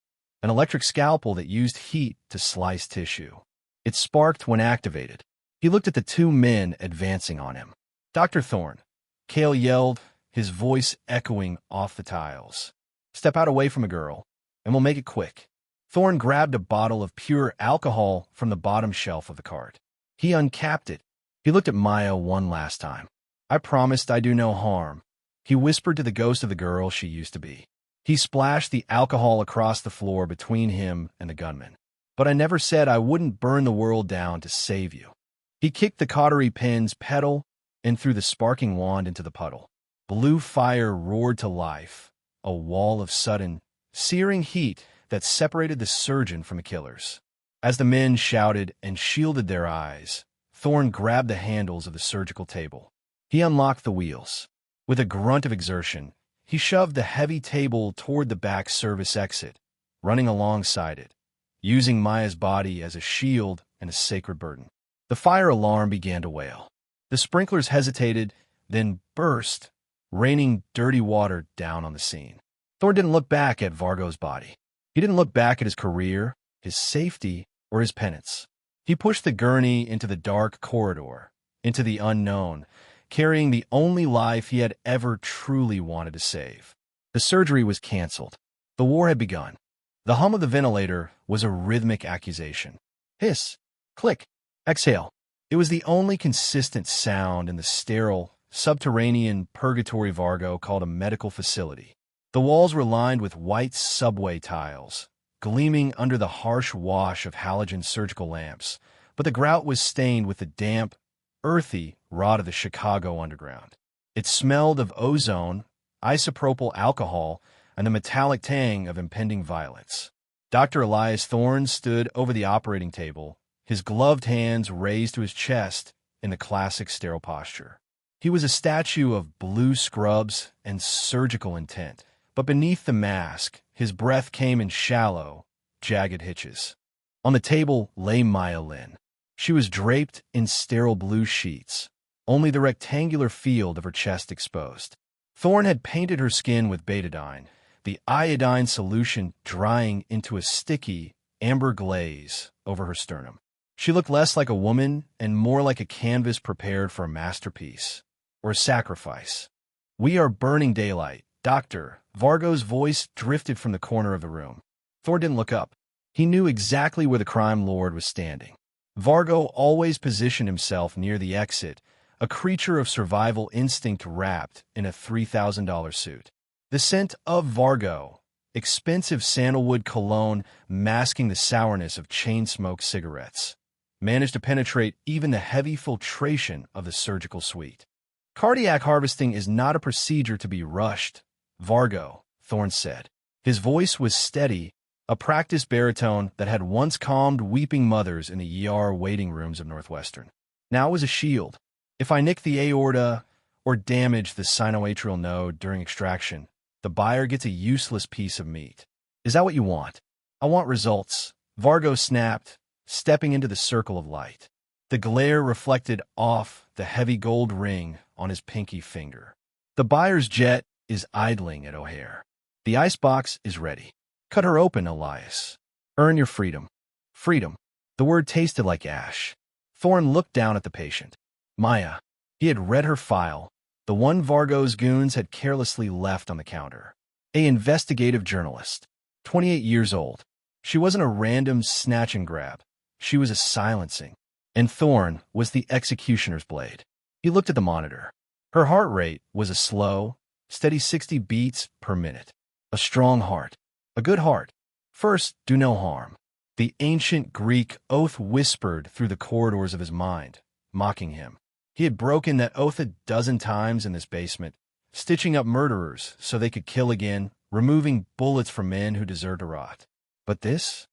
Speaker 1: an electric scalpel that used heat to slice tissue. It sparked when activated. He looked at the two men advancing on him. Dr. Thorne, Cale yelled, his voice echoing off the tiles. Step out away from a girl, and we'll make it quick. Thorne grabbed a bottle of pure alcohol from the bottom shelf of the cart. He uncapped it. He looked at Maya one last time. I promised I'd do no harm. He whispered to the ghost of the girl she used to be. He splashed the alcohol across the floor between him and the gunman. But I never said I wouldn't burn the world down to save you. He kicked the cautery pen's pedal and threw the sparking wand into the puddle. Blue fire roared to life, a wall of sudden, searing heat that separated the surgeon from the killers. As the men shouted and shielded their eyes, Thorne grabbed the handles of the surgical table. He unlocked the wheels. With a grunt of exertion, he shoved the heavy table toward the back service exit, running alongside it, using Maya's body as a shield and a sacred burden. The fire alarm began to wail. The sprinklers hesitated, then burst, raining dirty water down on the scene. Thorne didn't look back at Vargo's body. He didn't look back at his career, his safety, or his penance. He pushed the gurney into the dark corridor, into the unknown, carrying the only life he had ever truly wanted to save. The surgery was canceled. The war had begun. The hum of the ventilator was a rhythmic accusation. Hiss, click, exhale. It was the only consistent sound in the sterile, subterranean purgatory Vargo called a medical facility. The walls were lined with white subway tiles, gleaming under the harsh wash of halogen surgical lamps, but the grout was stained with the damp, earthy rot of the Chicago underground. It smelled of ozone, isopropyl alcohol, and the metallic tang of impending violence. Dr. Elias Thorne stood over the operating table, his gloved hands raised to his chest in the classic sterile posture. He was a statue of blue scrubs and surgical intent, but beneath the mask, his breath came in shallow, jagged hitches. On the table lay Maya Lin. She was draped in sterile blue sheets, only the rectangular field of her chest exposed. Thorne had painted her skin with betadine, the iodine solution drying into a sticky, amber glaze over her sternum. She looked less like a woman and more like a canvas prepared for a masterpiece, or a sacrifice. We are burning daylight, Doctor. Vargo's voice drifted from the corner of the room. Thorne didn't look up. He knew exactly where the crime lord was standing. Vargo always positioned himself near the exit, a creature of survival instinct wrapped in a $3,000 suit. The scent of Vargo, expensive sandalwood cologne masking the sourness of chain-smoked cigarettes, managed to penetrate even the heavy filtration of the surgical suite. Cardiac harvesting is not a procedure to be rushed, Vargo, Thorne said. His voice was steady, a practiced baritone that had once calmed weeping mothers in the ER waiting rooms of Northwestern. Now it was a shield. If I nick the aorta or damage the sinoatrial node during extraction, the buyer gets a useless piece of meat. Is that what you want? I want results, Vargo snapped, stepping into the circle of light. The glare reflected off the heavy gold ring on his pinky finger. The buyer's jet is idling at O'Hare. The icebox is ready. Cut her open, Elias. Earn your freedom. Freedom. The word tasted like ash. Thorne looked down at the patient. Maya. He had read her file, the one Vargo's goons had carelessly left on the counter. An investigative journalist. 28 years old. She wasn't a random snatch and grab. She was a silencing. And Thorne was the executioner's blade. He looked at the monitor. Her heart rate was a slow, steady 60 beats per minute. A strong heart. A good heart. First, do no harm. The ancient Greek oath whispered through the corridors of his mind, mocking him. He had broken that oath a dozen times in this basement, stitching up murderers so they could kill again, removing bullets from men who deserved to rot. But this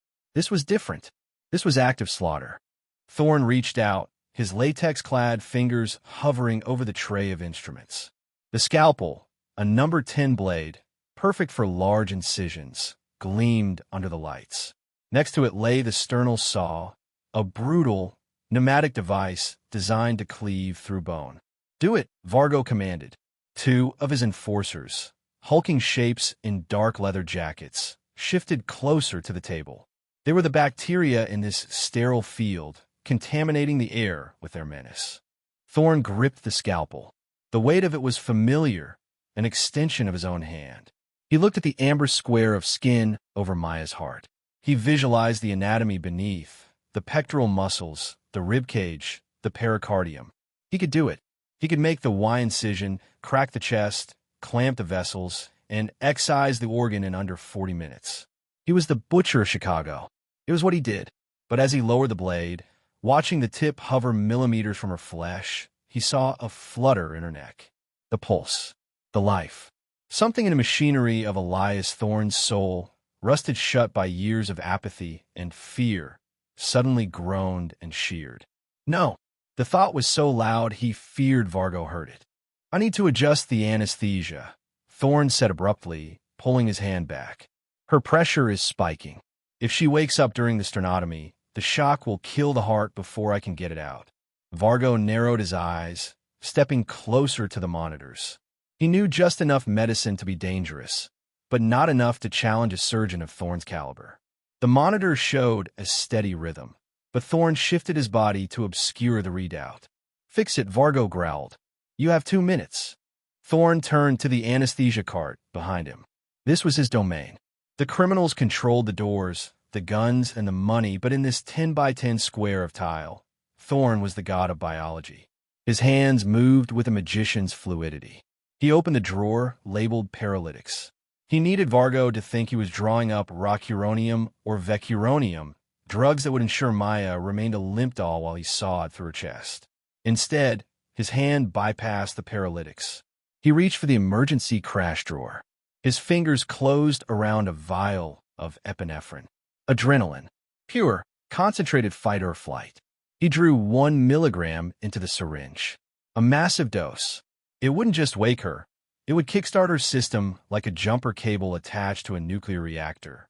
Speaker 1: was different. This was active slaughter. Thorne reached out, his latex-clad fingers hovering over the tray of instruments. The scalpel, a number 10 blade, perfect for large incisions, gleamed under the lights. Next to it lay the sternal saw, a brutal, pneumatic device designed to cleave through bone. "Do it," Vargo commanded. Two of his enforcers, hulking shapes in dark leather jackets, shifted closer to the table. They were the bacteria in this sterile field, contaminating the air with their menace. Thorn gripped the scalpel. The weight of it was familiar, an extension of his own hand. He looked at the amber square of skin over Maya's heart. He visualized the anatomy beneath, the pectoral muscles, the ribcage, the pericardium. He could do it. He could make the Y incision, crack the chest, clamp the vessels, and excise the organ in under 40 minutes. He was the butcher of Chicago. It was what he did. But as he lowered the blade, watching the tip hover millimeters from her flesh, he saw a flutter in her neck. The pulse. The life. Something in the machinery of Elias Thorne's soul, rusted shut by years of apathy and fear, suddenly groaned and sheared. No. The thought was so loud he feared Vargo heard it. "I need to adjust the anesthesia," Thorne said abruptly, pulling his hand back. "Her pressure is spiking. If she wakes up during the sternotomy, the shock will kill the heart before I can get it out." Vargo narrowed his eyes, stepping closer to the monitors. He knew just enough medicine to be dangerous, but not enough to challenge a surgeon of Thorne's caliber. The monitors showed a steady rhythm, but Thorne shifted his body to obscure the readout. "Fix it," Vargo growled. "You have 2 minutes." Thorne turned to the anesthesia cart behind him. This was his domain. The criminals controlled the doors, the guns, and the money, but in this 10 by 10 square of tile, Thorne was the god of biology. His hands moved with a magician's fluidity. He opened the drawer labeled paralytics. He needed Vargo to think he was drawing up rocuronium or vecuronium, drugs that would ensure Maya remained a limp doll while he sawed through her chest. Instead, his hand bypassed the paralytics. He reached for the emergency crash drawer. His fingers closed around a vial of epinephrine. Adrenaline. Pure, concentrated fight or flight. He drew 1 milligram into the syringe. A massive dose. It wouldn't just wake her. It would kickstart her system like a jumper cable attached to a nuclear reactor.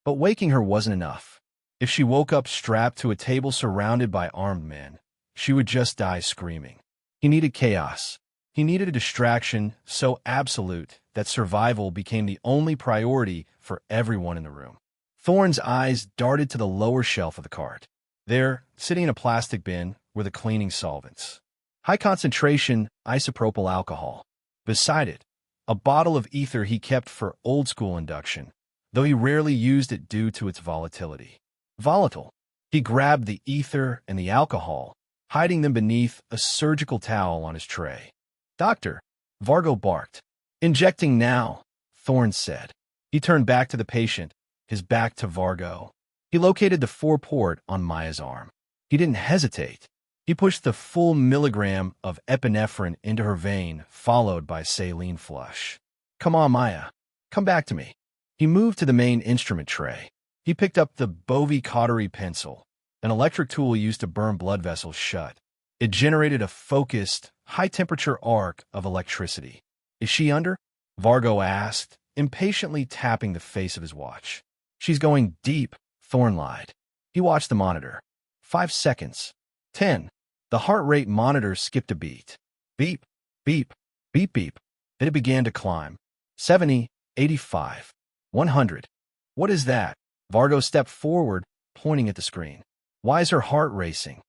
Speaker 1: But waking her wasn't enough. If she woke up strapped to a table surrounded by armed men, she would just die screaming. He needed chaos. He needed a distraction so absolute that survival became the only priority for everyone in the room. Thorne's eyes darted to the lower shelf of the cart. There, sitting in a plastic bin, were the cleaning solvents. High-concentration isopropyl alcohol. Beside it, a bottle of ether he kept for old-school induction, though he rarely used it due to its volatility. Volatile. He grabbed the ether and the alcohol, hiding them beneath a surgical towel on his tray. "Doctor," Vargo barked. "Injecting now," Thorne said. He turned back to the patient, his back to Vargo. He located the 4-port on Maya's arm. He didn't hesitate. He pushed the full milligram of epinephrine into her vein, followed by saline flush. "Come on, Maya. Come back to me." He moved to the main instrument tray. He picked up the Bovi-cautery pencil, an electric tool used to burn blood vessels shut. It generated a focused, high-temperature arc of electricity. "Is she under?" Vargo asked, impatiently tapping the face of his watch. "She's going deep," Thorne lied. He watched the monitor. 5 seconds. 10. The heart rate monitor skipped a beat. Beep, beep, beep, beep. Then it began to climb. 70, 85, 100. "What is that?" Vargo stepped forward, pointing at the screen. "Why is her heart racing?"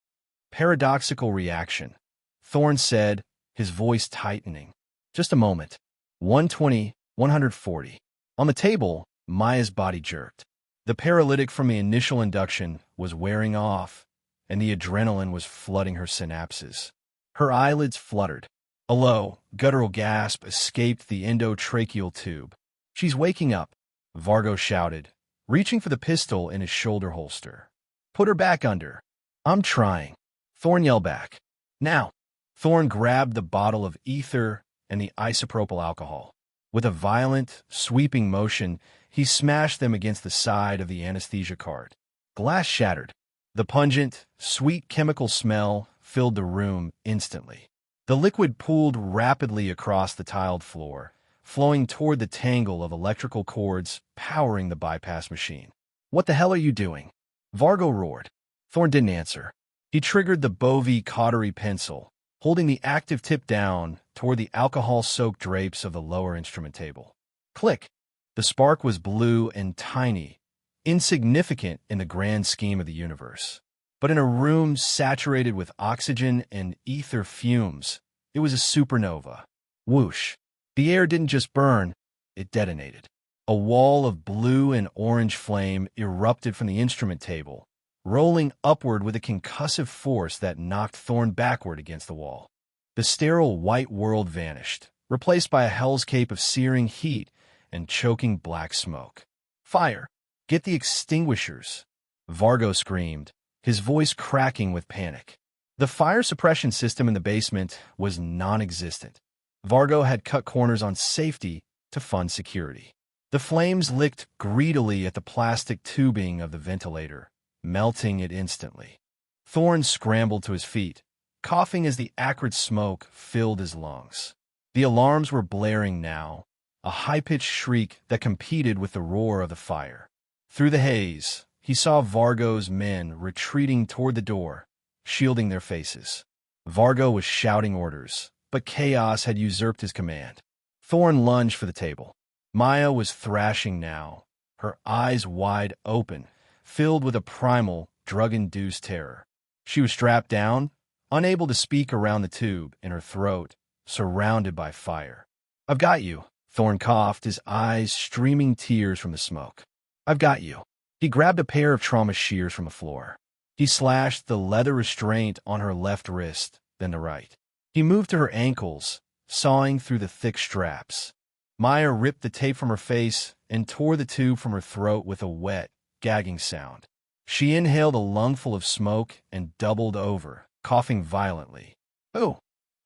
Speaker 1: "Paradoxical reaction," Thorne said, his voice tightening. "Just a moment." 120, 140. On the table, Maya's body jerked. The paralytic from the initial induction was wearing off, and the adrenaline was flooding her synapses. Her eyelids fluttered. A low, guttural gasp escaped the endotracheal tube. "She's waking up," Vargo shouted, reaching for the pistol in his shoulder holster. "Put her back under." "I'm trying," Thorne yelled back. "Now." Thorne grabbed the bottle of ether and the isopropyl alcohol. With a violent, sweeping motion, he smashed them against the side of the anesthesia cart. Glass shattered. The pungent, sweet chemical smell filled the room instantly. The liquid pooled rapidly across the tiled floor, flowing toward the tangle of electrical cords powering the bypass machine. "What the hell are you doing?" Vargo roared. Thorn didn't answer. He triggered the Bovie cautery pencil, holding the active tip down toward the alcohol-soaked drapes of the lower instrument table. Click! The spark was blue and tiny, insignificant in the grand scheme of the universe. But in a room saturated with oxygen and ether fumes, it was a supernova. Whoosh! The air didn't just burn, it detonated. A wall of blue and orange flame erupted from the instrument table, rolling upward with a concussive force that knocked Thorn backward against the wall. The sterile white world vanished, replaced by a hellscape of searing heat and choking black smoke. "Fire! Get the extinguishers!" Vargo screamed, his voice cracking with panic. The fire suppression system in the basement was non-existent. Vargo had cut corners on safety to fund security. The flames licked greedily at the plastic tubing of the ventilator, melting it instantly. Thorn scrambled to his feet, coughing as the acrid smoke filled his lungs. The alarms were blaring now, a high-pitched shriek that competed with the roar of the fire. Through the haze, he saw Vargo's men retreating toward the door, shielding their faces. Vargo was shouting orders, but chaos had usurped his command. Thorn lunged for the table. Maya was thrashing now, her eyes wide open, filled with a primal, drug-induced terror. She was strapped down, unable to speak around the tube in her throat, surrounded by fire. "I've got you," Thorn coughed, his eyes streaming tears from the smoke. "I've got you." He grabbed a pair of trauma shears from the floor. He slashed the leather restraint on her left wrist, then the right. He moved to her ankles, sawing through the thick straps. Maya ripped the tape from her face and tore the tube from her throat with a wet, gagging sound. She inhaled a lungful of smoke and doubled over, coughing violently. Who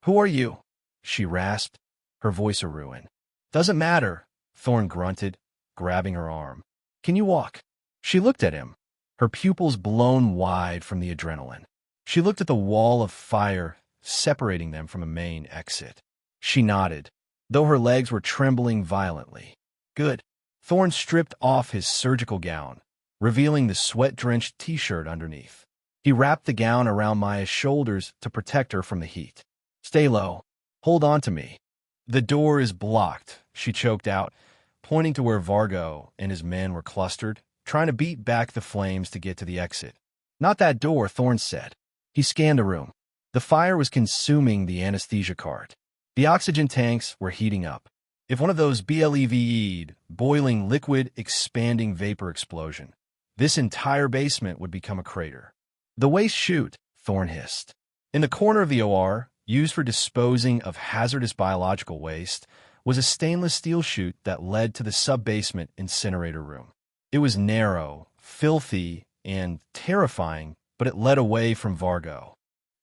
Speaker 1: are you?" she rasped, her voice a ruin. "Doesn't matter," Thorn grunted, grabbing her arm. "Can you walk?" She looked at him, her pupils blown wide from the adrenaline. She looked at the wall of fire separating them from a main exit. She nodded, though her legs were trembling violently. "Good." Thorn stripped off his surgical gown, revealing the sweat-drenched t-shirt underneath. He wrapped the gown around Maya's shoulders to protect her from the heat. "Stay low. Hold on to me." "The door is blocked," she choked out, pointing to where Vargo and his men were clustered, trying to beat back the flames to get to the exit. "Not that door," Thorn said. He scanned the room. The fire was consuming the anesthesia cart. The oxygen tanks were heating up. If one of those BLEVE'd, boiling liquid expanding vapor explosion, this entire basement would become a crater. "The waste chute," Thorn hissed. In the corner of the OR, used for disposing of hazardous biological waste, was a stainless steel chute that led to the sub-basement incinerator room. It was narrow, filthy, and terrifying, but it led away from Vargo.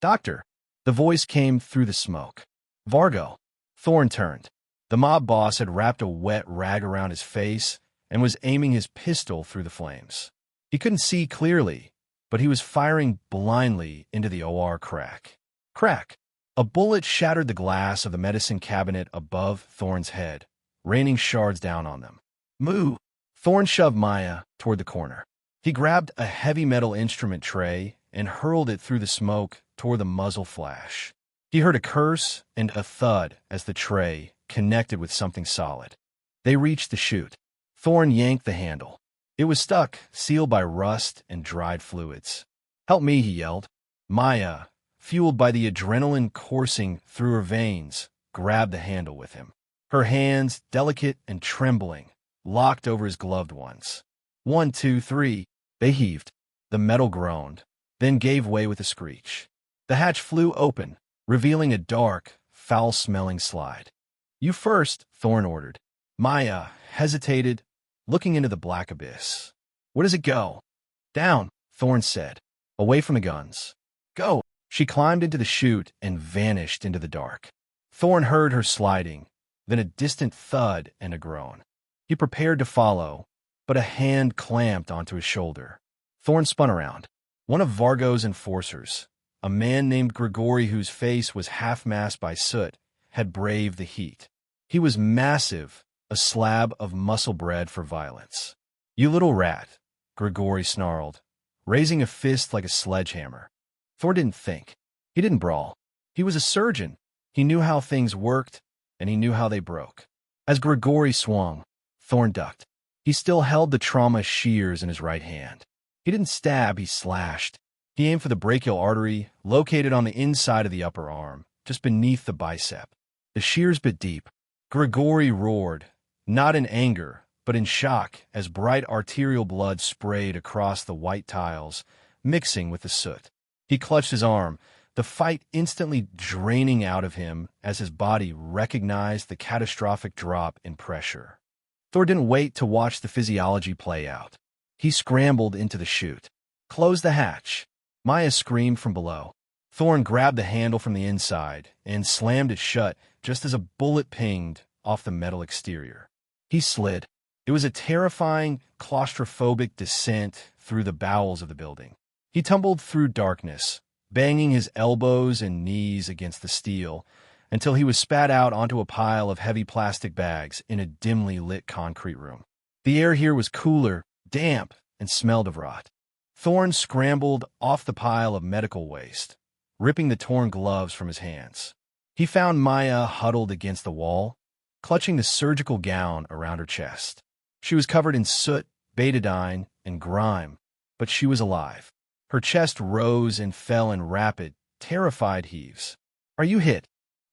Speaker 1: "Doctor!" The voice came through the smoke. "Vargo!" Thorn turned. The mob boss had wrapped a wet rag around his face and was aiming his pistol through the flames. He couldn't see clearly, but he was firing blindly into the OR crack. Crack! A bullet shattered the glass of the medicine cabinet above Thorn's head, raining shards down on them. "Moo!" Thorn shoved Maya toward the corner. He grabbed a heavy metal instrument tray and hurled it through the smoke toward the muzzle flash. He heard a curse and a thud as the tray connected with something solid. They reached the chute. Thorn yanked the handle. It was stuck, sealed by rust and dried fluids. "Help me," he yelled. Maya, fueled by the adrenaline coursing through her veins, grabbed the handle with him. Her hands, delicate and trembling, locked over his gloved ones. 1, 2, 3. They heaved. The metal groaned, then gave way with a screech. The hatch flew open, revealing a dark, foul-smelling slide. "You first," Thorn ordered. Maya hesitated, looking into the black abyss. "Where does it go?" "Down," Thorn said, "away from the guns." "Go." She climbed into the chute and vanished into the dark. Thorn heard her sliding, then a distant thud and a groan. He prepared to follow, but a hand clamped onto his shoulder. Thorn spun around. One of Vargo's enforcers, a man named Grigori, whose face was half-masked by soot, had braved the heat. He was massive, a slab of muscle bred for violence. "You little rat," Grigori snarled, raising a fist like a sledgehammer. Thor didn't think. He didn't brawl. He was a surgeon. He knew how things worked, and he knew how they broke. As Grigori swung, Thorn ducked. He still held the trauma shears in his right hand. He didn't stab, he slashed. He aimed for the brachial artery, located on the inside of the upper arm, just beneath the bicep. The shears bit deep. Grigori roared, not in anger, but in shock, as bright arterial blood sprayed across the white tiles, mixing with the soot. He clutched his arm, the fight instantly draining out of him as his body recognized the catastrophic drop in pressure. Thor didn't wait to watch the physiology play out. He scrambled into the chute. "Close the hatch." Maya screamed from below. Thorn grabbed the handle from the inside and slammed it shut just as a bullet pinged off the metal exterior. He slid. It was a terrifying, claustrophobic descent through the bowels of the building. He tumbled through darkness, banging his elbows and knees against the steel, until he was spat out onto a pile of heavy plastic bags in a dimly lit concrete room. The air here was cooler, damp, and smelled of rot. Thorn scrambled off the pile of medical waste, ripping the torn gloves from his hands. He found Maya huddled against the wall, clutching the surgical gown around her chest. She was covered in soot, betadine, and grime, but she was alive. Her chest rose and fell in rapid, terrified heaves. "Are you hit?"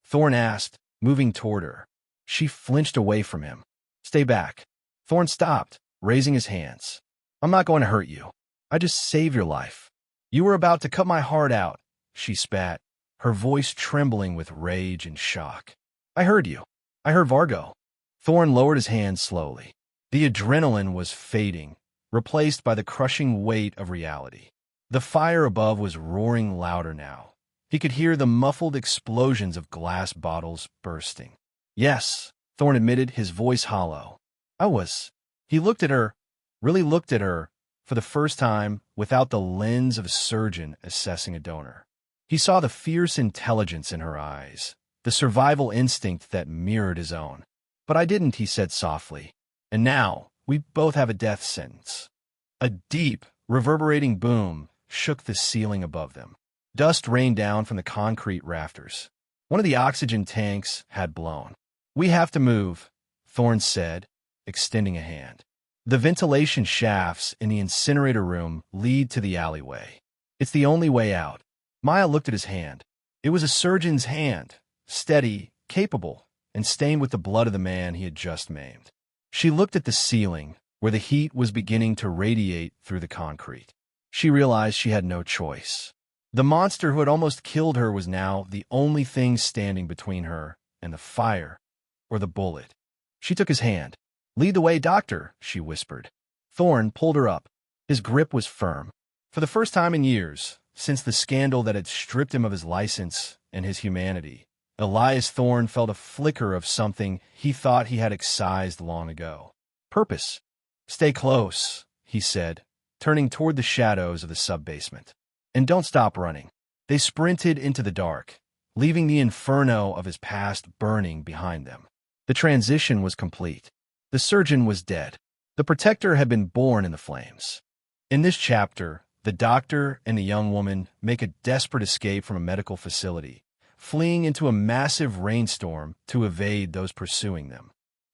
Speaker 1: Thorn asked, moving toward her. She flinched away from him. "Stay back." Thorn stopped, raising his hands. "I'm not going to hurt you. I just saved your life." "You were about to cut my heart out," she spat, her voice trembling with rage and shock. "I heard you. I heard Vargo." Thorn lowered his hands slowly. The adrenaline was fading, replaced by the crushing weight of reality. The fire above was roaring louder now. He could hear the muffled explosions of glass bottles bursting. "Yes," Thorn admitted, his voice hollow. "I was." He looked at her, really looked at her, for the first time without the lens of a surgeon assessing a donor. He saw the fierce intelligence in her eyes, the survival instinct that mirrored his own. "But I didn't," he said softly. "And now, we both have a death sentence." A deep, reverberating boom shook the ceiling above them. Dust rained down from the concrete rafters. One of the oxygen tanks had blown. "We have to move," Thorn said, extending a hand. "The ventilation shafts in the incinerator room lead to the alleyway. It's the only way out." Maya looked at his hand. It was a surgeon's hand, steady, capable, and stained with the blood of the man he had just maimed. She looked at the ceiling, where the heat was beginning to radiate through the concrete. She realized she had no choice. The monster who had almost killed her was now the only thing standing between her and the fire or the bullet. She took his hand. "Lead the way, doctor," she whispered. Thorn pulled her up. His grip was firm. For the first time in years, since the scandal that had stripped him of his license and his humanity, Elias Thorn felt a flicker of something he thought he had excised long ago. Purpose. "Stay close," he said, turning toward the shadows of the sub-basement. "And don't stop running." They sprinted into the dark, leaving the inferno of his past burning behind them. The transition was complete. The surgeon was dead. The protector had been born in the flames. In this chapter, the doctor and the young woman make a desperate escape from a medical facility, fleeing into a massive rainstorm to evade those pursuing them.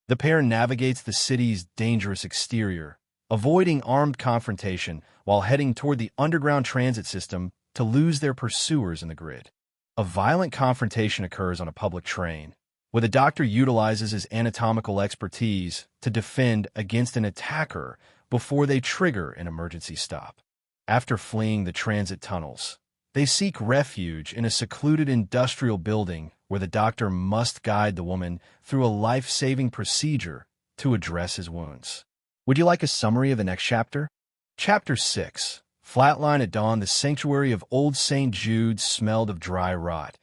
Speaker 1: The pair navigates the city's dangerous exterior, avoiding armed confrontation while heading toward the underground transit system to lose their pursuers in the grid. A violent confrontation occurs on a public train, where the doctor utilizes his anatomical expertise to defend against an attacker before they trigger an emergency stop. After fleeing the transit tunnels, they seek refuge in a secluded industrial building where the doctor must guide the woman through a life-saving procedure to address his wounds. Would you like a summary of the next chapter? Chapter 6. Flatline at dawn, the sanctuary of Old St. Jude smelled of dry rot,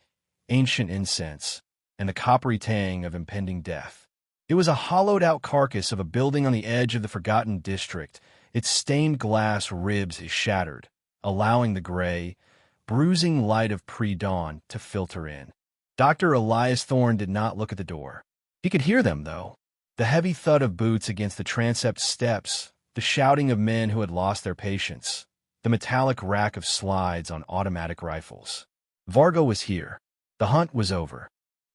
Speaker 1: ancient incense, and the coppery tang of impending death. It was a hollowed-out carcass of a building on the edge of the forgotten district. Its stained glass ribs shattered, allowing the gray, bruising light of pre-dawn to filter in. Dr. Elias Thorne did not look at the door. He could hear them, though. The heavy thud of boots against the transept steps, the shouting of men who had lost their patience, the metallic rack of slides on automatic rifles. Vargo was here. The hunt was over.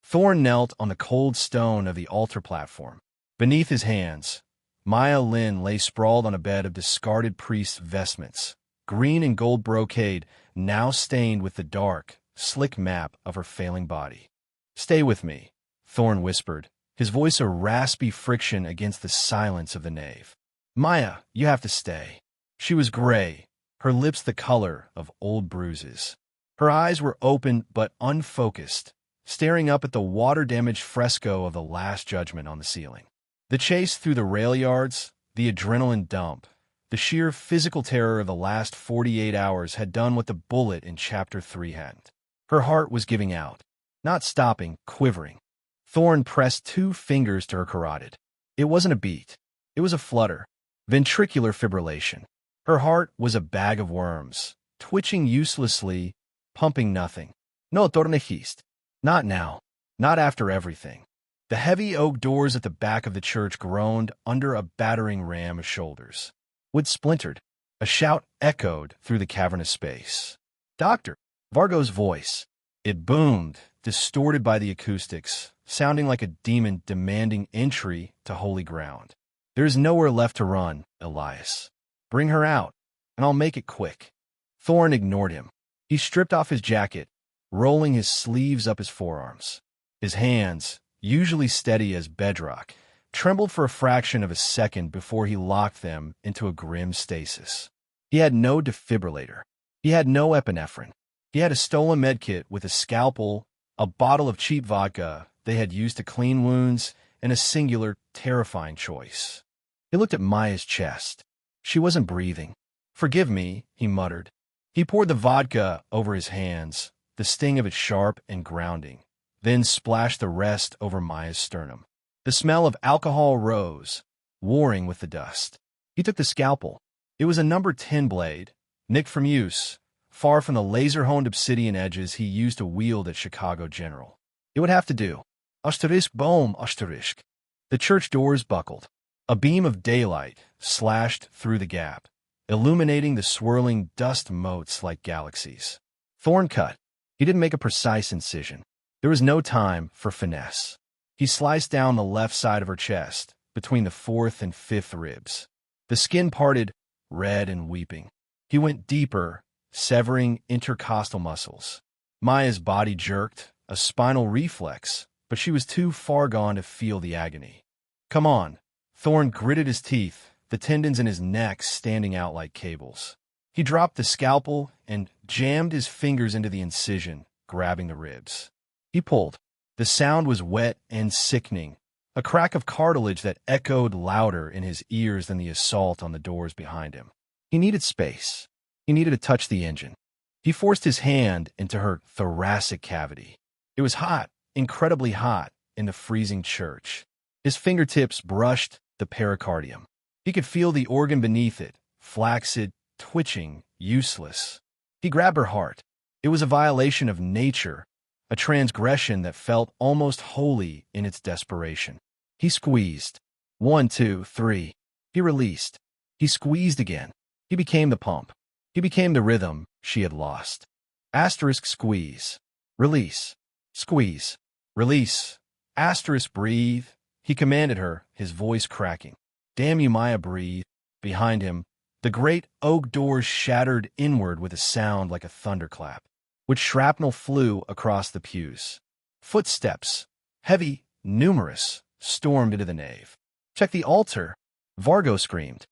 Speaker 1: Thorne knelt on the cold stone of the altar platform. Beneath his hands, Maya Lin lay sprawled on a bed of discarded priest's vestments, green and gold brocade now stained with the dark, slick map of her failing body. "Stay with me," Thorne whispered, his voice a raspy friction against the silence of the nave. "Maya, you have to stay." She was gray, her lips the color of old bruises. Her eyes were open but unfocused, staring up at the water-damaged fresco of the Last Judgment on the ceiling. The chase through the rail yards, the adrenaline dump, the sheer physical terror of the last 48 hours had done what the bullet in Chapter 3 hadn't. Her heart was giving out, not stopping, quivering. Thorne pressed 2 fingers to her carotid. It wasn't a beat. It was a flutter. Ventricular fibrillation. Her heart was a bag of worms, twitching uselessly, pumping nothing. No tornejist. Not now. Not after everything. The heavy oak doors at the back of the church groaned under a battering ram of shoulders. Wood splintered. A shout echoed through the cavernous space. "Doctor!" Vargo's voice. It boomed, distorted by the acoustics, sounding like a demon demanding entry to holy ground. "There is nowhere left to run, Elias. Bring her out, and I'll make it quick." Thorne ignored him. He stripped off his jacket, rolling his sleeves up his forearms. His hands, usually steady as bedrock, trembled for a fraction of a second before he locked them into a grim stasis. He had no defibrillator. He had no epinephrine. He had a stolen medkit with a scalpel, a bottle of cheap vodka they had used to clean wounds, and a singular, terrifying choice. He looked at Maya's chest. She wasn't breathing. "Forgive me," he muttered. He poured the vodka over his hands, the sting of it sharp and grounding, then splashed the rest over Maya's sternum. The smell of alcohol rose, warring with the dust. He took the scalpel. It was a number 10 blade, nicked from use, far from the laser-honed obsidian edges he used to wield at Chicago General. It would have to do. Asterisk boom, asterisk. The church doors buckled. A beam of daylight slashed through the gap, illuminating the swirling dust motes like galaxies. Thorne cut. He didn't make a precise incision. There was no time for finesse. He sliced down the left side of her chest, between the 4th and 5th ribs. The skin parted, red and weeping. He went deeper, severing intercostal muscles. Maya's body jerked, a spinal reflex, but she was too far gone to feel the agony. "Come on." Thorne gritted his teeth, the tendons in his neck standing out like cables. He dropped the scalpel and jammed his fingers into the incision, grabbing the ribs. He pulled. The sound was wet and sickening, a crack of cartilage that echoed louder in his ears than the assault on the doors behind him. He needed space. He needed to touch the engine. He forced his hand into her thoracic cavity. It was hot, incredibly hot, in the freezing church. His fingertips brushed the pericardium. He could feel the organ beneath it, flaccid, twitching, useless. He grabbed her heart. It was a violation of nature, a transgression that felt almost holy in its desperation. He squeezed. 1, 2, 3. He released. He squeezed again. He became the pump. He became the rhythm she had lost. Asterisk squeeze. Release. Squeeze. Release. Asterisk breathe. He commanded her, his voice cracking. "Damn you, Maya, breathe." Behind him, the great oak doors shattered inward with a sound like a thunderclap, which shrapnel flew across the pews. Footsteps, heavy, numerous, stormed into the nave. "Check the altar!" Vargo screamed.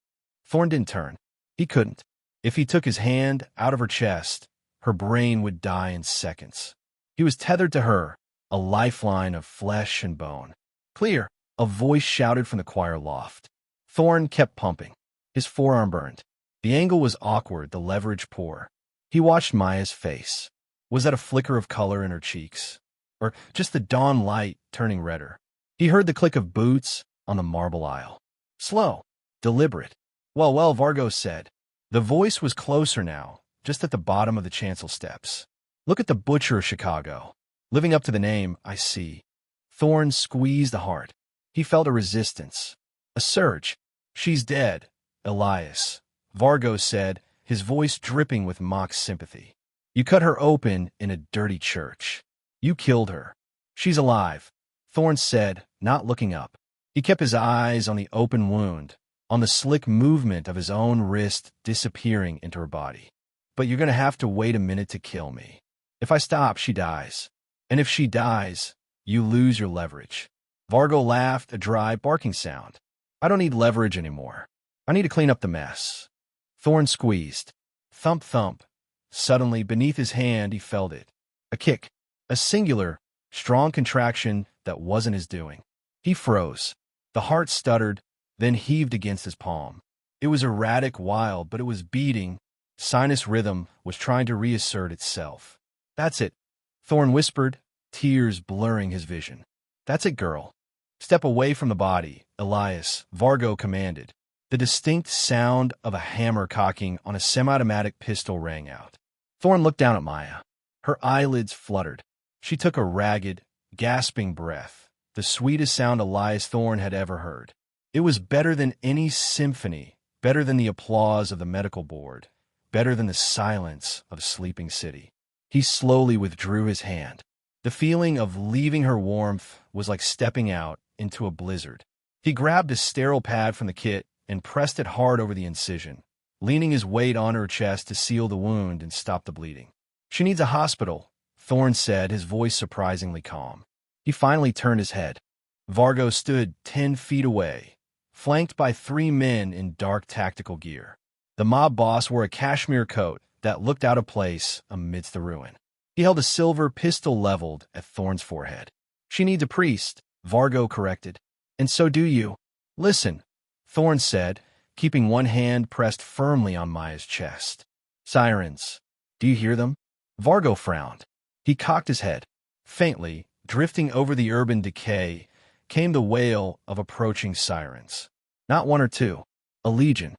Speaker 1: Thorne didn't turn. He couldn't. If he took his hand out of her chest, her brain would die in seconds. He was tethered to her, a lifeline of flesh and bone. "Clear!" a voice shouted from the choir loft. Thorne kept pumping. His forearm burned. The angle was awkward, the leverage poor. He watched Maya's face. Was that a flicker of color in her cheeks? Or just the dawn light turning redder? He heard the click of boots on the marble aisle. Slow, deliberate. Well, Vargo said. The voice was closer now, just at the bottom of the chancel steps. Look at the butcher of Chicago. Living up to the name, I see. Thorne squeezed the heart. He felt a resistance. A surge. She's dead, Elias, Vargo said, his voice dripping with mock sympathy. You cut her open in a dirty church. You killed her. She's alive, Thorne said, not looking up. He kept his eyes on the open wound, on the slick movement of his own wrist disappearing into her body. But you're going to have to wait a minute to kill me. If I stop, she dies. And if she dies, you lose your leverage. Vargo laughed, a dry, barking sound. I don't need leverage anymore. I need to clean up the mess. Thorne squeezed. Thump, thump. Suddenly, beneath his hand, he felt it. A kick. A singular, strong contraction that wasn't his doing. He froze. The heart stuttered, then heaved against his palm. It was erratic, wild, but it was beating. Sinus rhythm was trying to reassert itself. That's it, Thorne whispered, tears blurring his vision. That's it, girl. Step away from the body, Elias, Vargo commanded. The distinct sound of a hammer cocking on a semi-automatic pistol rang out. Thorne looked down at Maya. Her eyelids fluttered. She took a ragged, gasping breath, the sweetest sound Elias Thorne had ever heard. It was better than any symphony, better than the applause of the medical board, better than the silence of a sleeping city. He slowly withdrew his hand. The feeling of leaving her warmth was like stepping out into a blizzard. He grabbed a sterile pad from the kit and pressed it hard over the incision, leaning his weight on her chest to seal the wound and stop the bleeding. She needs a hospital, Thorne said, his voice surprisingly calm. He finally turned his head. Vargo stood 10 feet away, flanked by 3 men in dark tactical gear. The mob boss wore a cashmere coat that looked out of place amidst the ruin. He held a silver pistol leveled at Thorne's forehead. She needs a priest, Vargo corrected. And so do you. Listen, Thorne said, keeping one hand pressed firmly on Maya's chest. Sirens. Do you hear them? Vargo frowned. He cocked his head. Faintly, drifting over the urban decay, came the wail of approaching sirens. Not 1 or 2. A legion.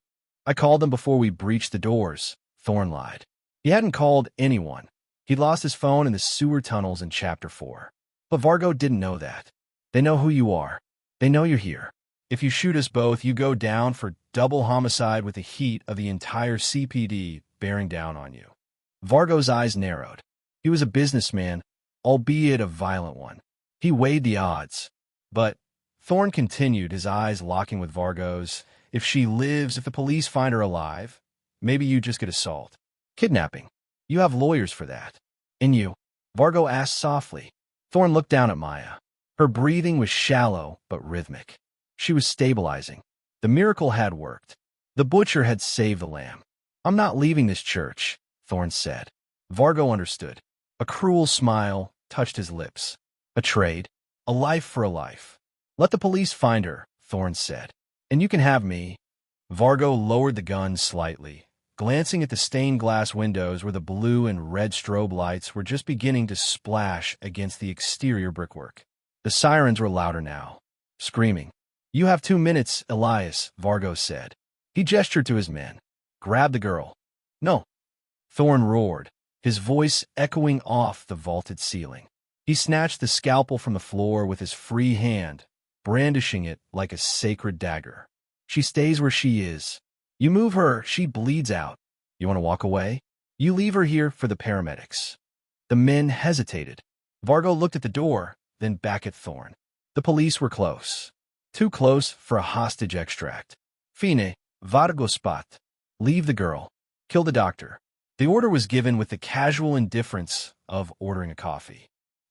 Speaker 1: I called them before we breached the doors, Thorne lied. He hadn't called anyone. He'd lost his phone in the sewer tunnels in Chapter 4. But Vargo didn't know that. They know who you are. They know you're here. If you shoot us both, you go down for double homicide with the heat of the entire CPD bearing down on you. Vargo's eyes narrowed. He was a businessman, albeit a violent one. He weighed the odds. But, Thorne continued, his eyes locking with Vargo's, if she lives, if the police find her alive, maybe you just get assault. Kidnapping. You have lawyers for that. And you? Vargo asked softly. Thorne looked down at Maya. Her breathing was shallow but rhythmic. She was stabilizing. The miracle had worked. The butcher had saved the lamb. I'm not leaving this church, Thorne said. Vargo understood. A cruel smile touched his lips. A trade. A life for a life. Let the police find her, Thorne said. And you can have me. Vargo lowered the gun slightly, glancing at the stained glass windows where the blue and red strobe lights were just beginning to splash against the exterior brickwork. The sirens were louder now, screaming. You have 2 minutes, Elias, Vargo said. He gestured to his men. Grab the girl. No. Thorne roared, his voice echoing off the vaulted ceiling. He snatched the scalpel from the floor with his free hand, brandishing it like a sacred dagger. She stays where she is. You move her, she bleeds out. You want to walk away? You leave her here for the paramedics. The men hesitated. Vargo looked at the door, then back at Thorne. The police were close. Too close for a hostage extract. Fine, Vargo spot. Leave the girl. Kill the doctor. The order was given with the casual indifference of ordering a coffee.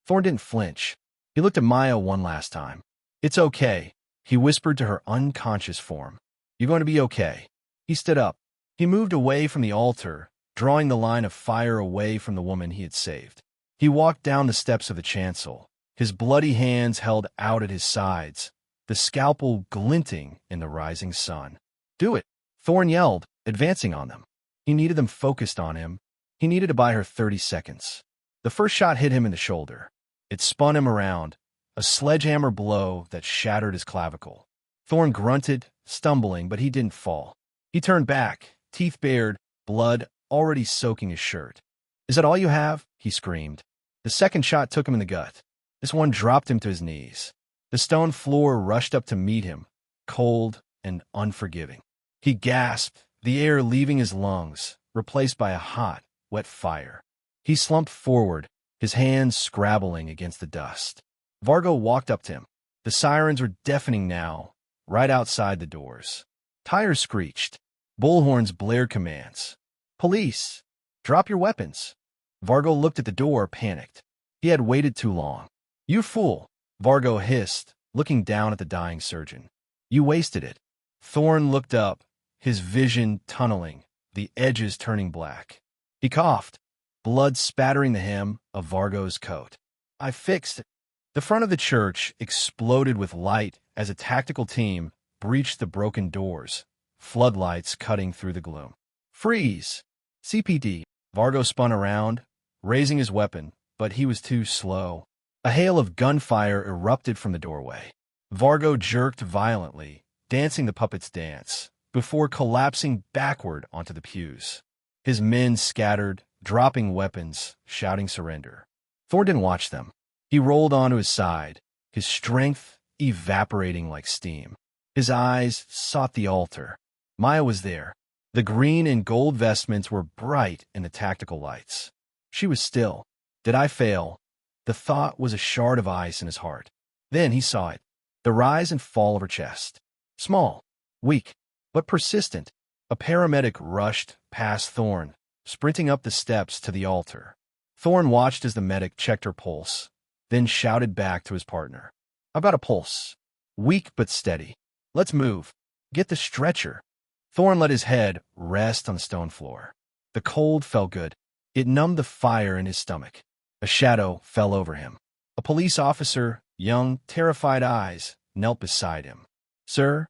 Speaker 1: Thorne didn't flinch. He looked at Maya one last time. It's okay, he whispered to her unconscious form. You're going to be okay. He stood up. He moved away from the altar, drawing the line of fire away from the woman he had saved. He walked down the steps of the chancel, his bloody hands held out at his sides, the scalpel glinting in the rising sun. Do it, Thorne yelled, advancing on them. He needed them focused on him. He needed to buy her 30 seconds. The first shot hit him in the shoulder. It spun him around, a sledgehammer blow that shattered his clavicle. Thorne grunted, stumbling, but he didn't fall. He turned back, teeth bared, blood already soaking his shirt. "Is that all you have?" he screamed. The second shot took him in the gut. This one dropped him to his knees. The stone floor rushed up to meet him, cold and unforgiving. He gasped, the air leaving his lungs, replaced by a hot, wet fire. He slumped forward, his hands scrabbling against the dust. Vargo walked up to him. The sirens were deafening now, right outside the doors. Tires screeched. Bullhorns blared commands. "Police! Drop your weapons!" Vargo looked at the door, panicked. He had waited too long. "You fool!" Vargo hissed, looking down at the dying surgeon. "You wasted it." Thorne looked up, his vision tunneling, the edges turning black. He coughed, blood spattering the hem of Vargo's coat. "I fixed it." The front of the church exploded with light as a tactical team breached the broken doors, floodlights cutting through the gloom. "Freeze! CPD!" Vargo spun around, raising his weapon, but he was too slow. A hail of gunfire erupted from the doorway. Vargo jerked violently, dancing the puppet's dance, before collapsing backward onto the pews. His men scattered, dropping weapons, shouting surrender. Thor didn't watch them. He rolled onto his side, his strength evaporating like steam. His eyes sought the altar. Maya was there. The green and gold vestments were bright in the tactical lights. She was still. Did I fail? The thought was a shard of ice in his heart. Then he saw it. The rise and fall of her chest. Small, weak, but persistent. A paramedic rushed past Thorne, sprinting up the steps to the altar. Thorne watched as the medic checked her pulse, then shouted back to his partner. "About a pulse. Weak but steady. Let's move. Get the stretcher." Thorne let his head rest on the stone floor. The cold felt good. It numbed the fire in his stomach. A shadow fell over him. A police officer, young, terrified eyes, knelt beside him. Sir,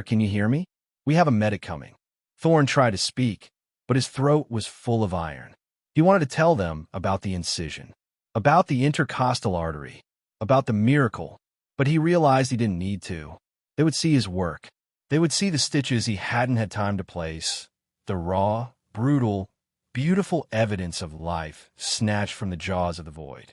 Speaker 1: can you hear me? We have a medic coming." Thorne tried to speak, but his throat was full of iron. He wanted to tell them about the incision, about the intercostal artery, about the miracle, but he realized he didn't need to. They would see his work. They would see the stitches he hadn't had time to place, the raw, brutal, beautiful evidence of life snatched from the jaws of the void.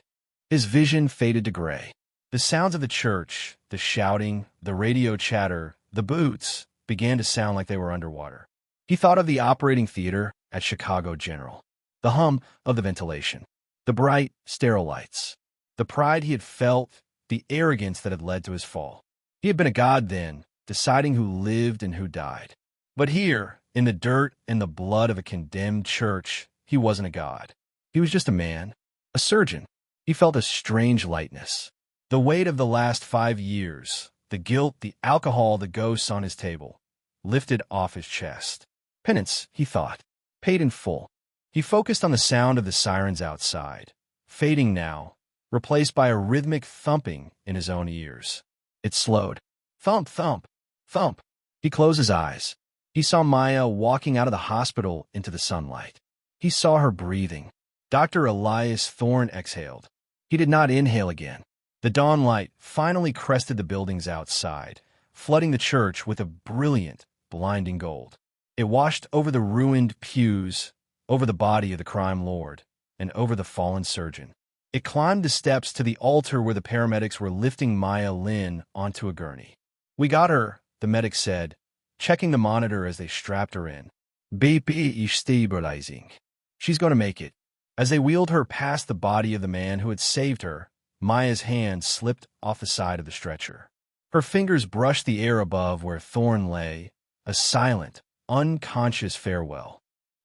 Speaker 1: His vision faded to gray. The sounds of the church, the shouting, the radio chatter, the boots, began to sound like they were underwater. He thought of the operating theater at Chicago General, the hum of the ventilation, the bright, sterile lights, the pride he had felt, the arrogance that had led to his fall. He had been a god then, deciding who lived and who died. But here, in the dirt and the blood of a condemned church, he wasn't a god. He was just a man, a surgeon. He felt a strange lightness. The weight of the last 5 years, the guilt, the alcohol, the ghosts on his table, lifted off his chest. Penance, he thought, paid in full. He focused on the sound of the sirens outside, fading now, replaced by a rhythmic thumping in his own ears. It slowed. Thump, thump, thump. He closed his eyes. He saw Maya walking out of the hospital into the sunlight. He saw her breathing. Dr. Elias Thorne exhaled. He did not inhale again. The dawn light finally crested the buildings outside, flooding the church with a brilliant, blinding gold. It washed over the ruined pews, over the body of the crime lord, and over the fallen surgeon. It climbed the steps to the altar where the paramedics were lifting Maya Lynn onto a gurney. "We got her," the medic said, checking the monitor as they strapped her in. "BP is stabilizing. She's going to make it." As they wheeled her past the body of the man who had saved her, Maya's hand slipped off the side of the stretcher. Her fingers brushed the air above where Thorne lay, a silent, unconscious farewell.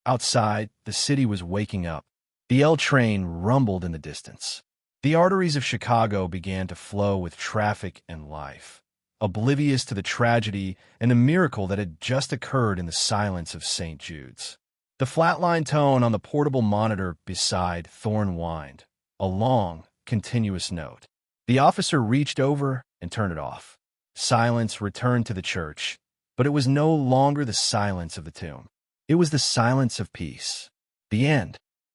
Speaker 1: Outside, the city was waking up. The L train rumbled in the distance. The arteries of Chicago began to flow with traffic and life, oblivious to the tragedy and the miracle that had just occurred in the silence of St. Jude's. The flatline tone on the portable monitor beside Thorne whined, a long, continuous note. The officer reached over and turned it off. Silence returned to the church, but it was no longer the silence of the tomb. It was the silence of peace. The end.